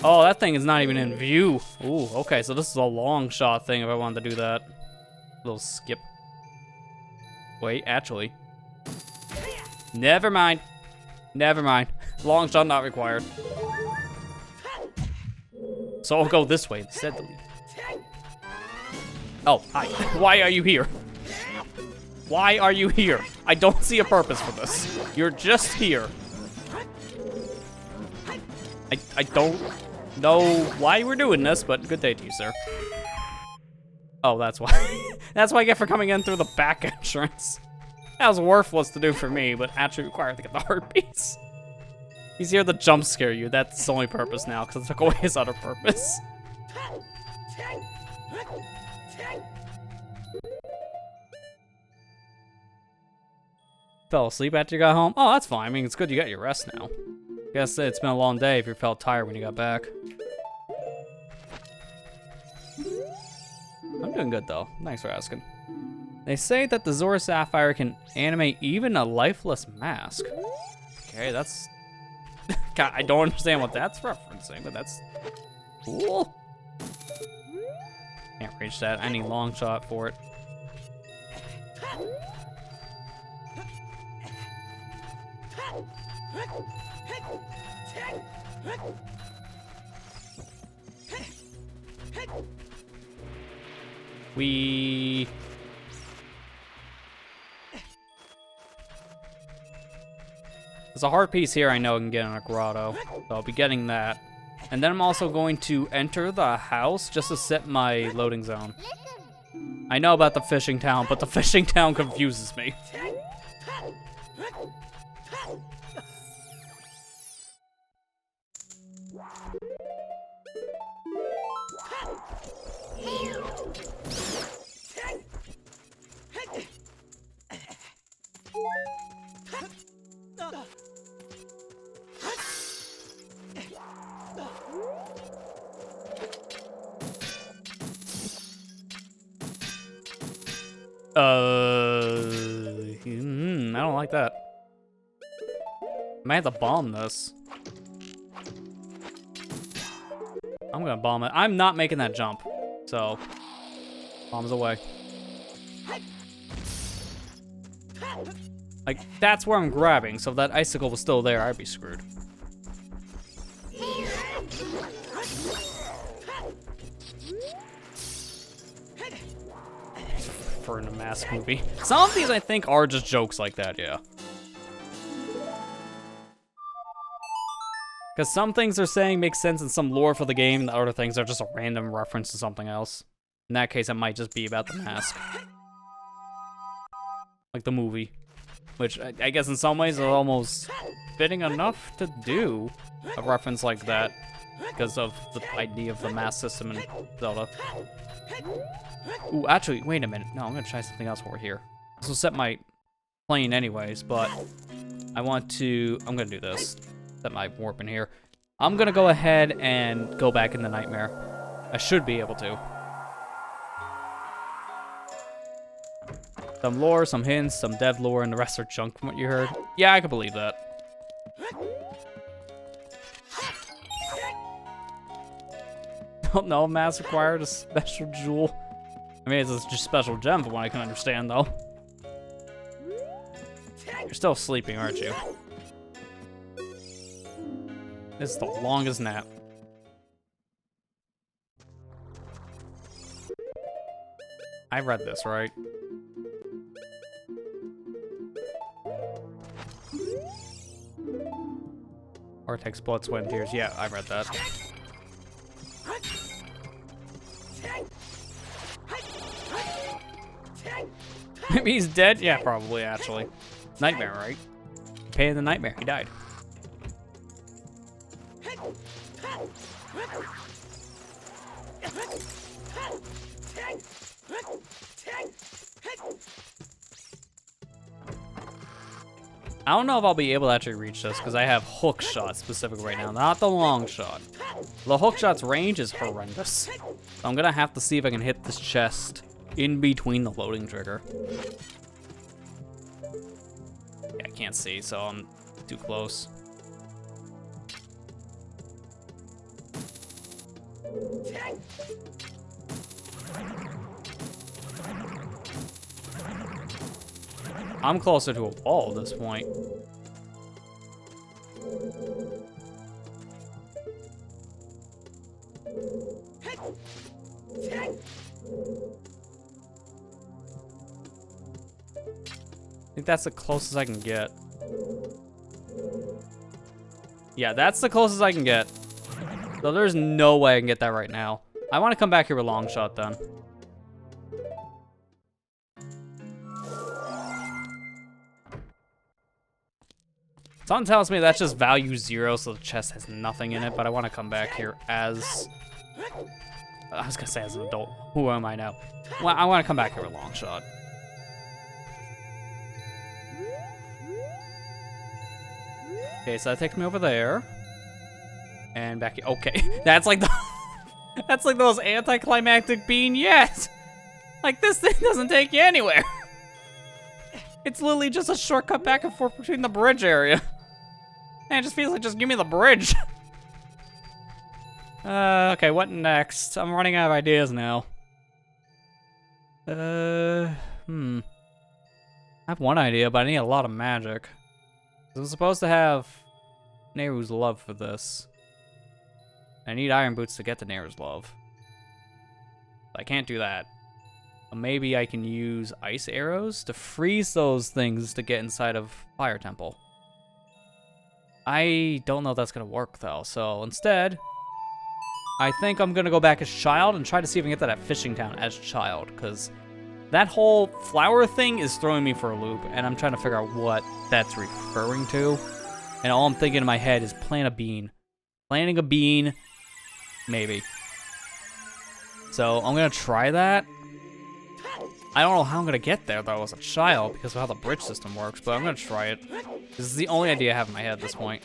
Oh, that thing is not even in view. Ooh, okay, so this is a long shot thing if I wanted to do that. Little skip. Wait, actually. Never mind. Never mind. Long shot not required. So I'll go this way instead, delete. Oh, hi. Why are you here? Why are you here? I don't see a purpose for this. You're just here. I don't know why we're doing this, but good day to you, sir. Oh, that's why. That's what I get for coming in through the back entrance. That was worthless to do for me, but actually required to get the heart piece. He's here to jump scare you. That's his only purpose now, because it took away his other purpose. Fell asleep after you got home? Oh, that's fine. I mean, it's good you got your rest now. Guess it's been a long day if you felt tired when you got back. I'm doing good, though. Thanks for asking. They say that the Zora Sapphire can animate even a lifeless mask. Okay, that's... God, I don't understand what that's referencing, but that's cool. Can't reach that. I need long shot for it. There's a heart piece here I know I can get in a grotto, so I'll be getting that. And then I'm also going to enter the house just to set my loading zone. I know about the fishing town, but the fishing town confuses me. I don't like that. I might have to bomb this. I'm gonna bomb it. I'm not making that jump, so bombs away. Like, that's where I'm grabbing, so if that icicle was still there, I'd be screwed. For in a mask movie. Some of these I think are just jokes like that, yeah. Because some things they're saying make sense in some lore for the game, and the other things are just a random reference to something else. In that case, it might just be about the mask. Like the movie. Which, I guess in some ways is almost fitting enough to do a reference like that. Because of the idea of the mask system in Zelda. Ooh, actually, wait a minute. No, I'm gonna try something else while we're here. This will set my plane anyways, but I'm gonna do this. Set my warp in here. I'm gonna go ahead and go back in the nightmare. I should be able to. Some lore, some hints, some dev lore, and the rest are junk from what you heard. Yeah, I can believe that. Don't know, mask required a special jewel. I mean, it's just a special gem from what I can understand, though. You're still sleeping, aren't you? This is the longest nap. I read this, right? Artex blood, sweat, and tears. Yeah, I read that. Maybe he's dead? Yeah, probably, actually. Nightmare, right? Paying the nightmare. He died. I don't know if I'll be able to actually reach this because I have hook shot specifically right now, not the long shot. The hook shot's range is horrendous. So I'm gonna have to see if I can hit this chest in between the loading trigger. Yeah, I can't see, so I'm too close. I'm closer to a wall at this point. I think that's the closest I can get. Yeah, that's the closest I can get. So there's no way I can get that right now. I want to come back here with long shot then. Something tells me that's just value 0, so the chest has nothing in it, but I want to come back here as... I was going to say as an adult. Who am I now? Well, I want to come back here with long shot. Okay, so that takes me over there. And back here. Okay, that's like the... that's like the most anticlimactic bean yet! Like, this thing doesn't take you anywhere! It's literally just a shortcut back and forth between the bridge area. Man, it just feels like just give me the bridge. Okay, what next? I'm running out of ideas now. I have one idea, but I need a lot of magic. I'm supposed to have Nehru's love for this. I need iron boots to get to Nehru's love. I can't do that. Maybe I can use ice arrows to freeze those things to get inside of Fire Temple. I don't know if that's gonna work though, so instead, I think I'm gonna go back as Child and try to see if I can get to that fishing town as Child, because that whole flower thing is throwing me for a loop, and I'm trying to figure out what that's referring to. And all I'm thinking in my head is plant a bean. Planting a bean, maybe. So I'm gonna try that. I don't know how I'm gonna get there though as a child because of how the bridge system works, but I'm gonna try it. This is the only idea I have in my head at this point.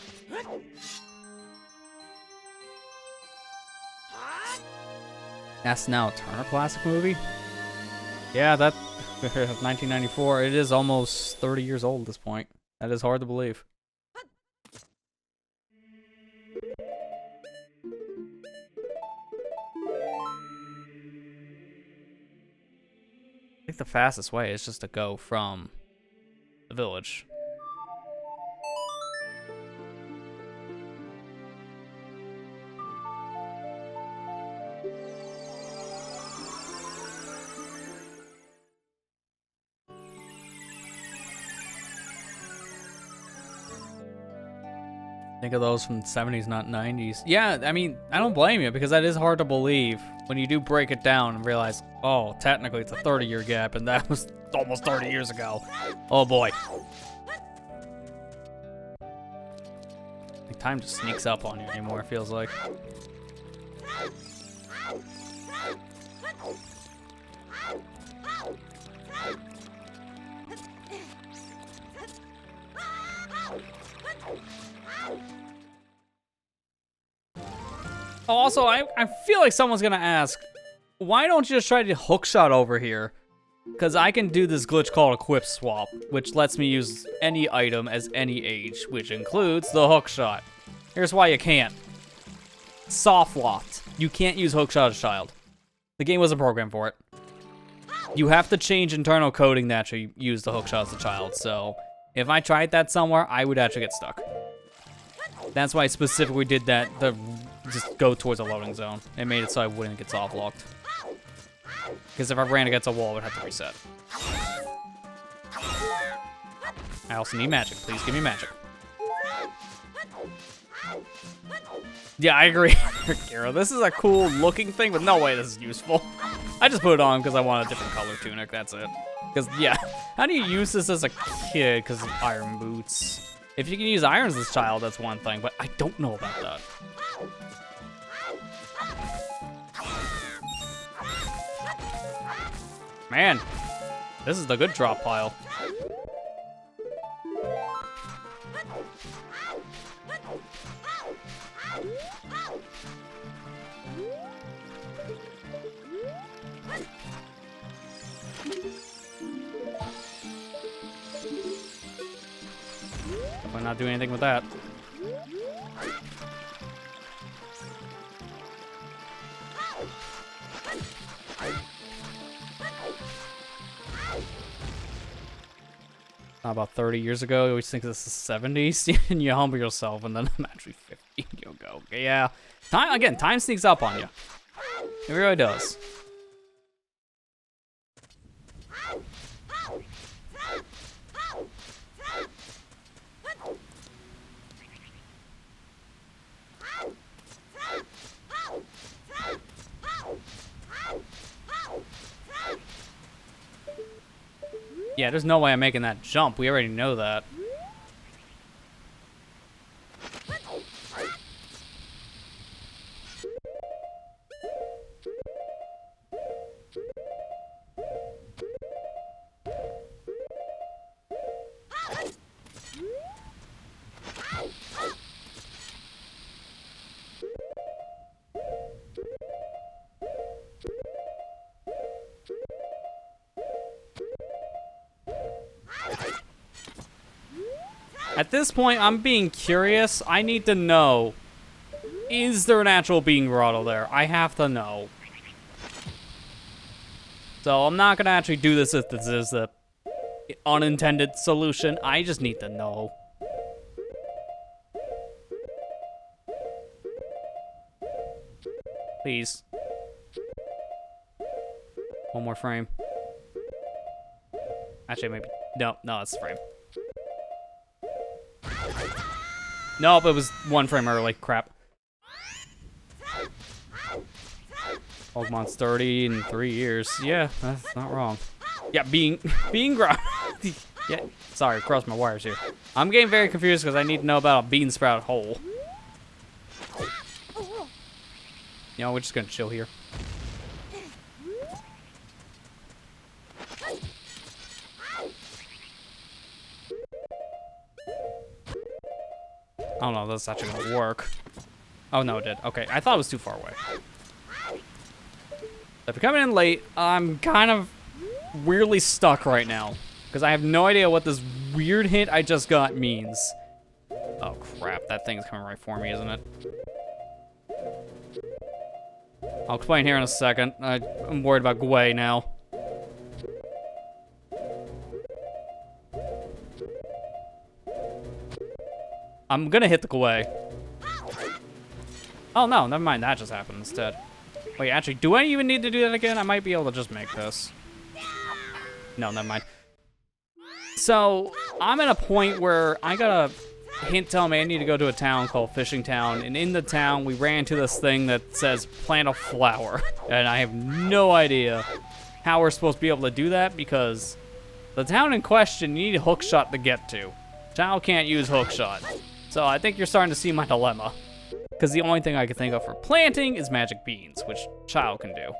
That's now a Turner Classic movie? Yeah, that 1994. It is almost 30 years old at this point. That is hard to believe. I think the fastest way is just to go from the village. Think of those from the 70s, not 90s. Yeah, I mean, I don't blame you because that is hard to believe when you do break it down and realize, oh, technically it's a 30-year gap and that was almost 30 years ago. Oh boy. Like, time just sneaks up on you anymore, it feels like. Oh, also, I feel like someone's gonna ask, why don't you just try to hookshot over here? Because I can do this glitch called Equip Swap, which lets me use any item as any age, which includes the hookshot. Here's why you can't. Soft locked. You can't use hookshot as child. The game wasn't programmed for it. You have to change internal coding to actually use the hookshot as a child, so if I tried that somewhere, I would actually get stuck. That's why I specifically did that, to just go towards a loading zone. It made it so I wouldn't get soft locked. Because if I ran against a wall, I would have to reset. I also need magic. Please give me magic. Yeah, I agree. Kira, this is a cool looking thing, but no way this is useful. I just put it on because I want a different color tunic, that's it. Because, yeah, how do you use this as a kid because of iron boots? If you can use irons as a child, that's one thing, but I don't know about that. Man, this is the good drop pile. I'm not doing anything with that. About 30 years ago, you always think this is 70s, and you humble yourself, and then I'm actually 50. You'll go, okay, yeah. Time sneaks up on you. It really does. Yeah, there's no way I'm making that jump. We already know that. At this point, I'm being curious. I need to know, is there an actual bean grotto there? I have to know. So I'm not gonna actually do this if this is the unintended solution. I just need to know. Please. One more frame. Actually, maybe. No, it's a frame. Nope, it was one frame early. Crap. Pokemon's 30 in 3 years. Yeah, that's not wrong. Yeah, being ground. Yeah, sorry, crossed my wires here. I'm getting very confused because I need to know about a bean sprout hole. You know, we're just gonna chill here. I don't know if that's actually gonna work. Oh no, it did. Okay, I thought it was too far away. If you're coming in late, I'm kind of weirdly stuck right now. Because I have no idea what this weird hint I just got means. Oh crap, that thing's coming right for me, isn't it? I'll explain here in a second. I'm worried about Gwei now. I'm gonna hit the Gwei. Oh no, never mind, that just happened instead. Wait, actually, do I even need to do that again? I might be able to just make this. No, never mind. So, I'm at a point where I got a hint telling me I need to go to a town called Fishing Town, and in the town, we ran into this thing that says plant a flower. And I have no idea how we're supposed to be able to do that, because the town in question, you need a hookshot to get to. Chao can't use hookshot. So I think you're starting to see my dilemma. Because the only thing I can think of for planting is magic beans, which Chao can do.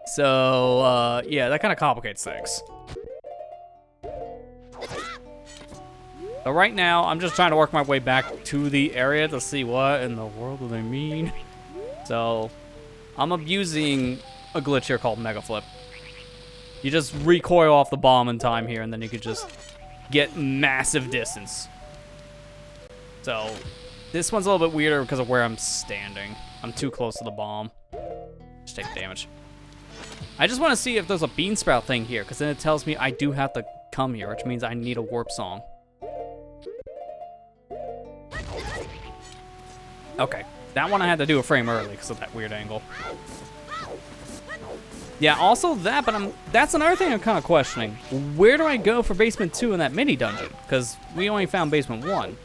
So, yeah, that kind of complicates things. So right now, I'm just trying to work my way back to the area to see what in the world do they mean. So, I'm abusing a glitch here called Mega Flip. You just recoil off the bomb in time here, and then you could just get massive distance. So, this one's a little bit weirder because of where I'm standing. I'm too close to the bomb. Just take damage. I just want to see if there's a bean sprout thing here, because then it tells me I do have to come here, which means I need a warp song. Okay, that one I had to do a frame early because of that weird angle. Yeah, also that, but that's another thing I'm kind of questioning. Where do I go for basement 2 in that mini dungeon? Because we only found basement 1.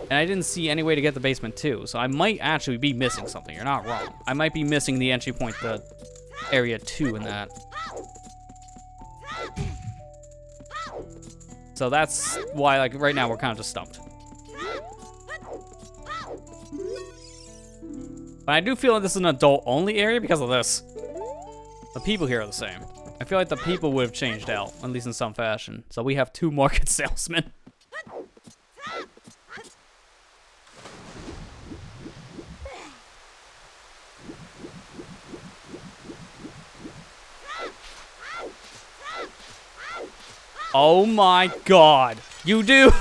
And I didn't see any way to get to basement 2, so I might actually be missing something. You're not wrong. I might be missing the entry point to area 2 in that. So that's why, like, right now we're kind of just stumped. But I do feel like this is an adult-only area because of this. The people here are the same. I feel like the people would have changed out, at least in some fashion. So we have 2 market salesmen. Oh my god. You do.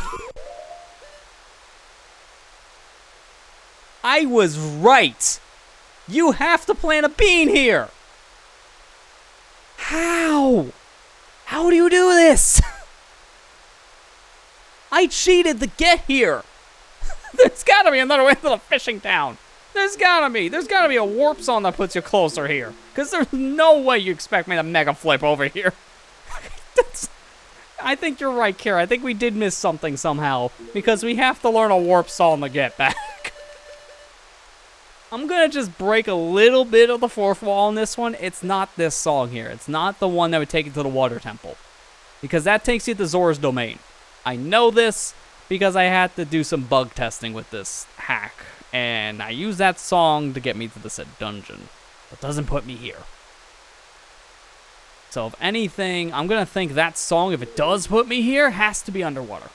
I was right. You have to plant a bean here. How? How do you do this? I cheated to get here. There's gotta be another way to the fishing town. There's gotta be. There's gotta be a warp zone that puts you closer here. Because there's no way you expect me to mega flip over here. I think you're right, Kara. I think we did miss something somehow. Because we have to learn a warp zone to get back. I'm gonna just break a little bit of the fourth wall in this one. It's not this song here. It's not the one that would take you to the water temple. Because that takes you to Zora's domain. I know this because I had to do some bug testing with this hack. And I used that song to get me to the said dungeon. It doesn't put me here. So if anything, I'm gonna think that song, if it does put me here, has to be underwater.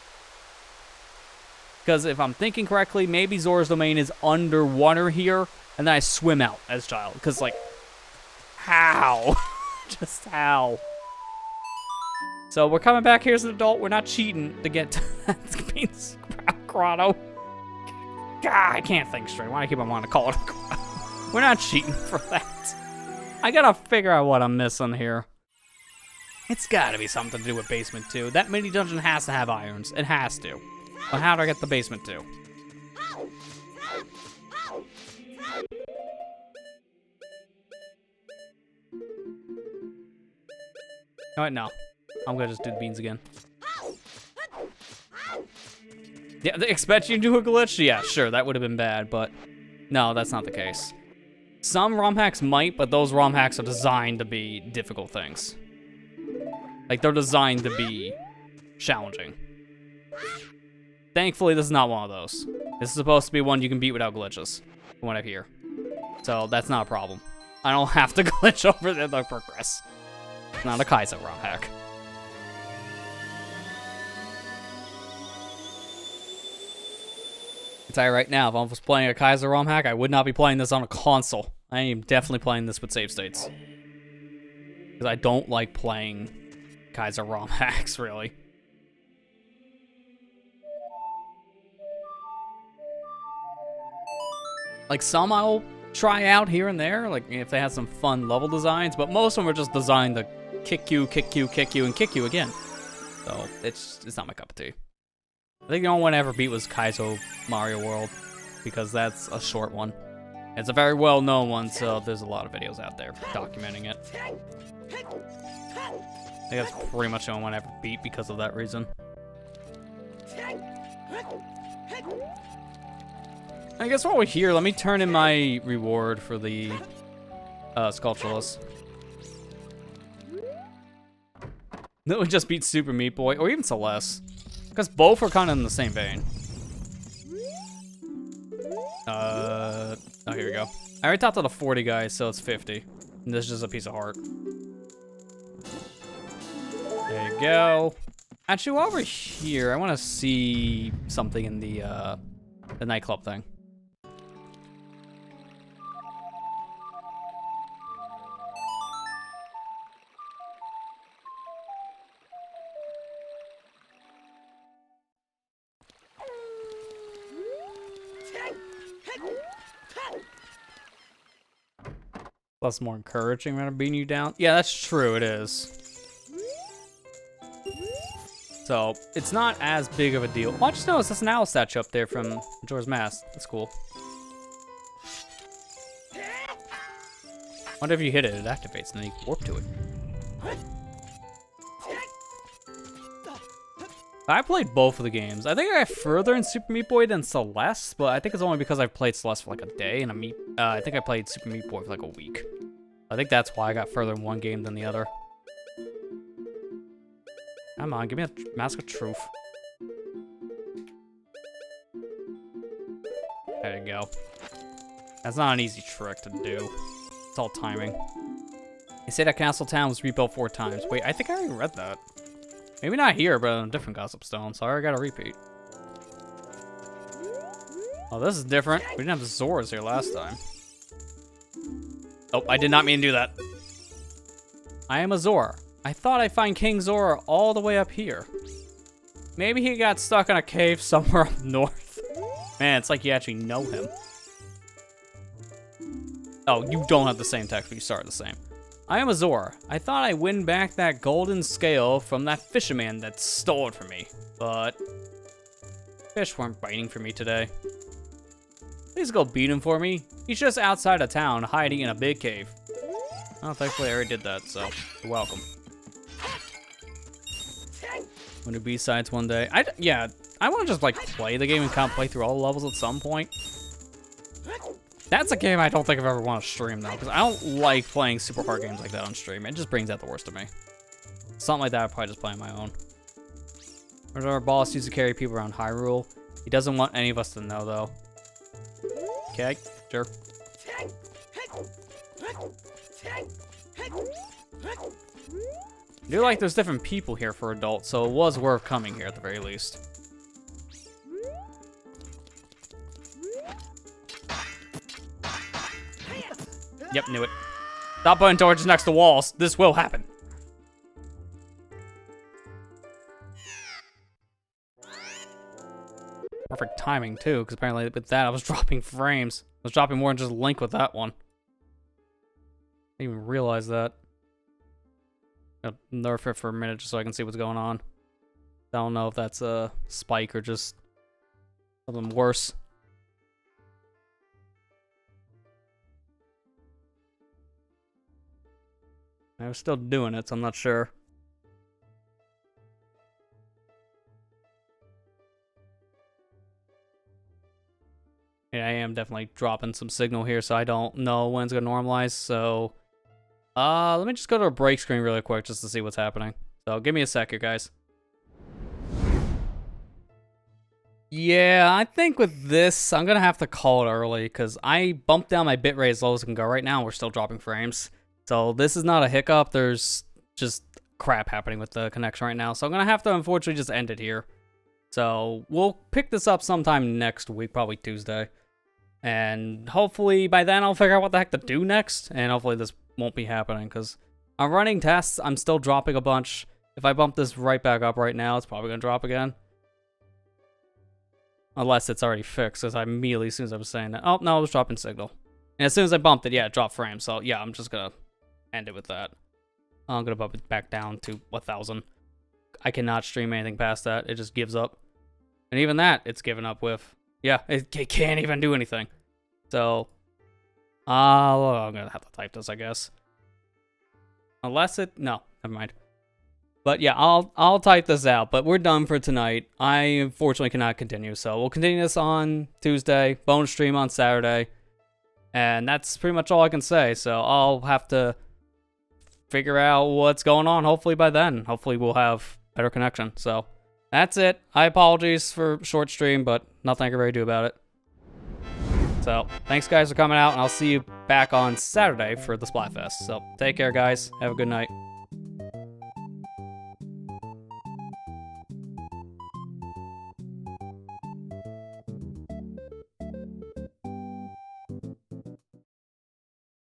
Because if I'm thinking correctly, maybe Zora's domain is underwater here, and then I swim out as child. Because, like, how? Just how? So we're coming back here as an adult. We're not cheating to get to that Beans grotto. God, I can't think straight. Why do I keep on wanting to call it a grotto? We're not cheating for that. I gotta figure out what I'm missing here. It's gotta be something to do with basement 2. That mini dungeon has to have irons. It has to. But how do I get the basement 2? Alright, no. I'm gonna just do the beans again. Yeah, they expect you to do a glitch? Yeah, sure, that would have been bad, but no, that's not the case. Some ROM hacks might, but those ROM hacks are designed to be difficult things. Like, they're designed to be challenging. Thankfully, this is not one of those. This is supposed to be one you can beat without glitches, from what I hear. So, that's not a problem. I don't have to glitch over there to progress. Not a Kaiser ROM hack. I can tell you right now, if I was playing a Kaiser ROM hack, I would not be playing this on a console. I am definitely playing this with save states. Because I don't like playing Kaiser ROM hacks, really. Like, some I'll try out here and there, like if they had some fun level designs, but most of them are just designed to kick you, kick you, kick you, and kick you again. So, it's not my cup of tea. I think the only one I ever beat was Kaizo Mario World, because that's a short one. It's a very well-known one, so there's a lot of videos out there documenting it. I think that's pretty much the only one I ever beat because of that reason. I guess while we're here, let me turn in my reward for the Sculptureless. That would just beat Super Meat Boy, or even Celeste. Because both are kind of in the same vein. Oh, here we go. I already talked to the 40 guy, so it's 50. And this is just a piece of heart. There you go. Actually, while we're here, I want to see something in the nightclub thing. Plus more encouraging rather than beating you down. Yeah, that's true, it is. So, it's not as big of a deal. Oh, I just noticed there's an owl statue up there from Majora's Mask. That's cool. Wonder if you hit it, it activates and then you can warp to it. I played both of the games. I think I got further in Super Meat Boy than Celeste, but I think it's only because I've played Celeste for like a day and I think I played Super Meat Boy for like a week. I think that's why I got further in one game than the other. Come on, give me a Mask of Truth. There you go. That's not an easy trick to do. It's all timing. They say that Castle Town was rebuilt 4 times. Wait, I think I already read that. Maybe not here, but on a different Gossip Stone. Sorry, I gotta repeat. Oh, this is different. We didn't have the Zoras here last time. Oh, I did not mean to do that. I am a Zora. I thought I'd find King Zora all the way up here. Maybe he got stuck in a cave somewhere up north. Man, it's like you actually know him. Oh, you don't have the same text, but you start the same. I am a Zora. I thought I'd win back that golden scale from that fisherman that stole it from me. But fish weren't biting for me today. Please go beat him for me. He's just outside of town, hiding in a big cave. Oh, thankfully I already did that, so you're welcome. Want to B-sides one day? Yeah, I want to just like play the game and kind of play through all the levels at some point. That's a game I don't think I've ever want to stream though, because I don't like playing super hard games like that on stream. It just brings out the worst of me. Something like that I'd probably just play on my own. Our boss used to carry people around Hyrule. He doesn't want any of us to know though. Okay, sure. I do like there's different people here for adults, so it was worth coming here at the very least. Yep, knew it. Stop putting torches next to walls. This will happen. Perfect timing, too, because apparently with that I was dropping frames. I was dropping more than just Link with that one. I didn't even realize that. Gotta nerf it for a minute just so I can see what's going on. I don't know if that's a spike or just something worse. I was still doing it, so I'm not sure. Yeah, I am definitely dropping some signal here, so I don't know when it's gonna normalize, so let me just go to a break screen really quick just to see what's happening. So give me a sec here, guys. Yeah, I think with this, I'm gonna have to call it early because I bumped down my bitrate as low as it can go right now, and we're still dropping frames. So this is not a hiccup, there's just crap happening with the connection right now. So I'm gonna have to unfortunately just end it here. So we'll pick this up sometime next week, probably Tuesday. And hopefully by then I'll figure out what the heck to do next. And hopefully this won't be happening because I'm running tests. I'm still dropping a bunch. If I bump this right back up right now, it's probably going to drop again. Unless it's already fixed, because I immediately, as soon as I was saying that, oh, no, it was dropping signal. And as soon as I bumped it, yeah, it dropped frames. So yeah, I'm just going to end it with that. I'm going to bump it back down to 1,000. I cannot stream anything past that. It just gives up. And even that, it's given up with. Yeah, it can't even do anything. So, well, I'm going to have to type this, I guess. Unless it, no, never mind. But yeah, I'll type this out, but we're done for tonight. I unfortunately cannot continue, so we'll continue this on Tuesday, bonus stream on Saturday, and that's pretty much all I can say. So I'll have to figure out what's going on, hopefully by then. Hopefully we'll have better connection. So that's it. I apologize for short stream, but nothing I can really do about it. So thanks guys for coming out, and I'll see you back on Saturday for the Splatfest. So take care guys, have a good night.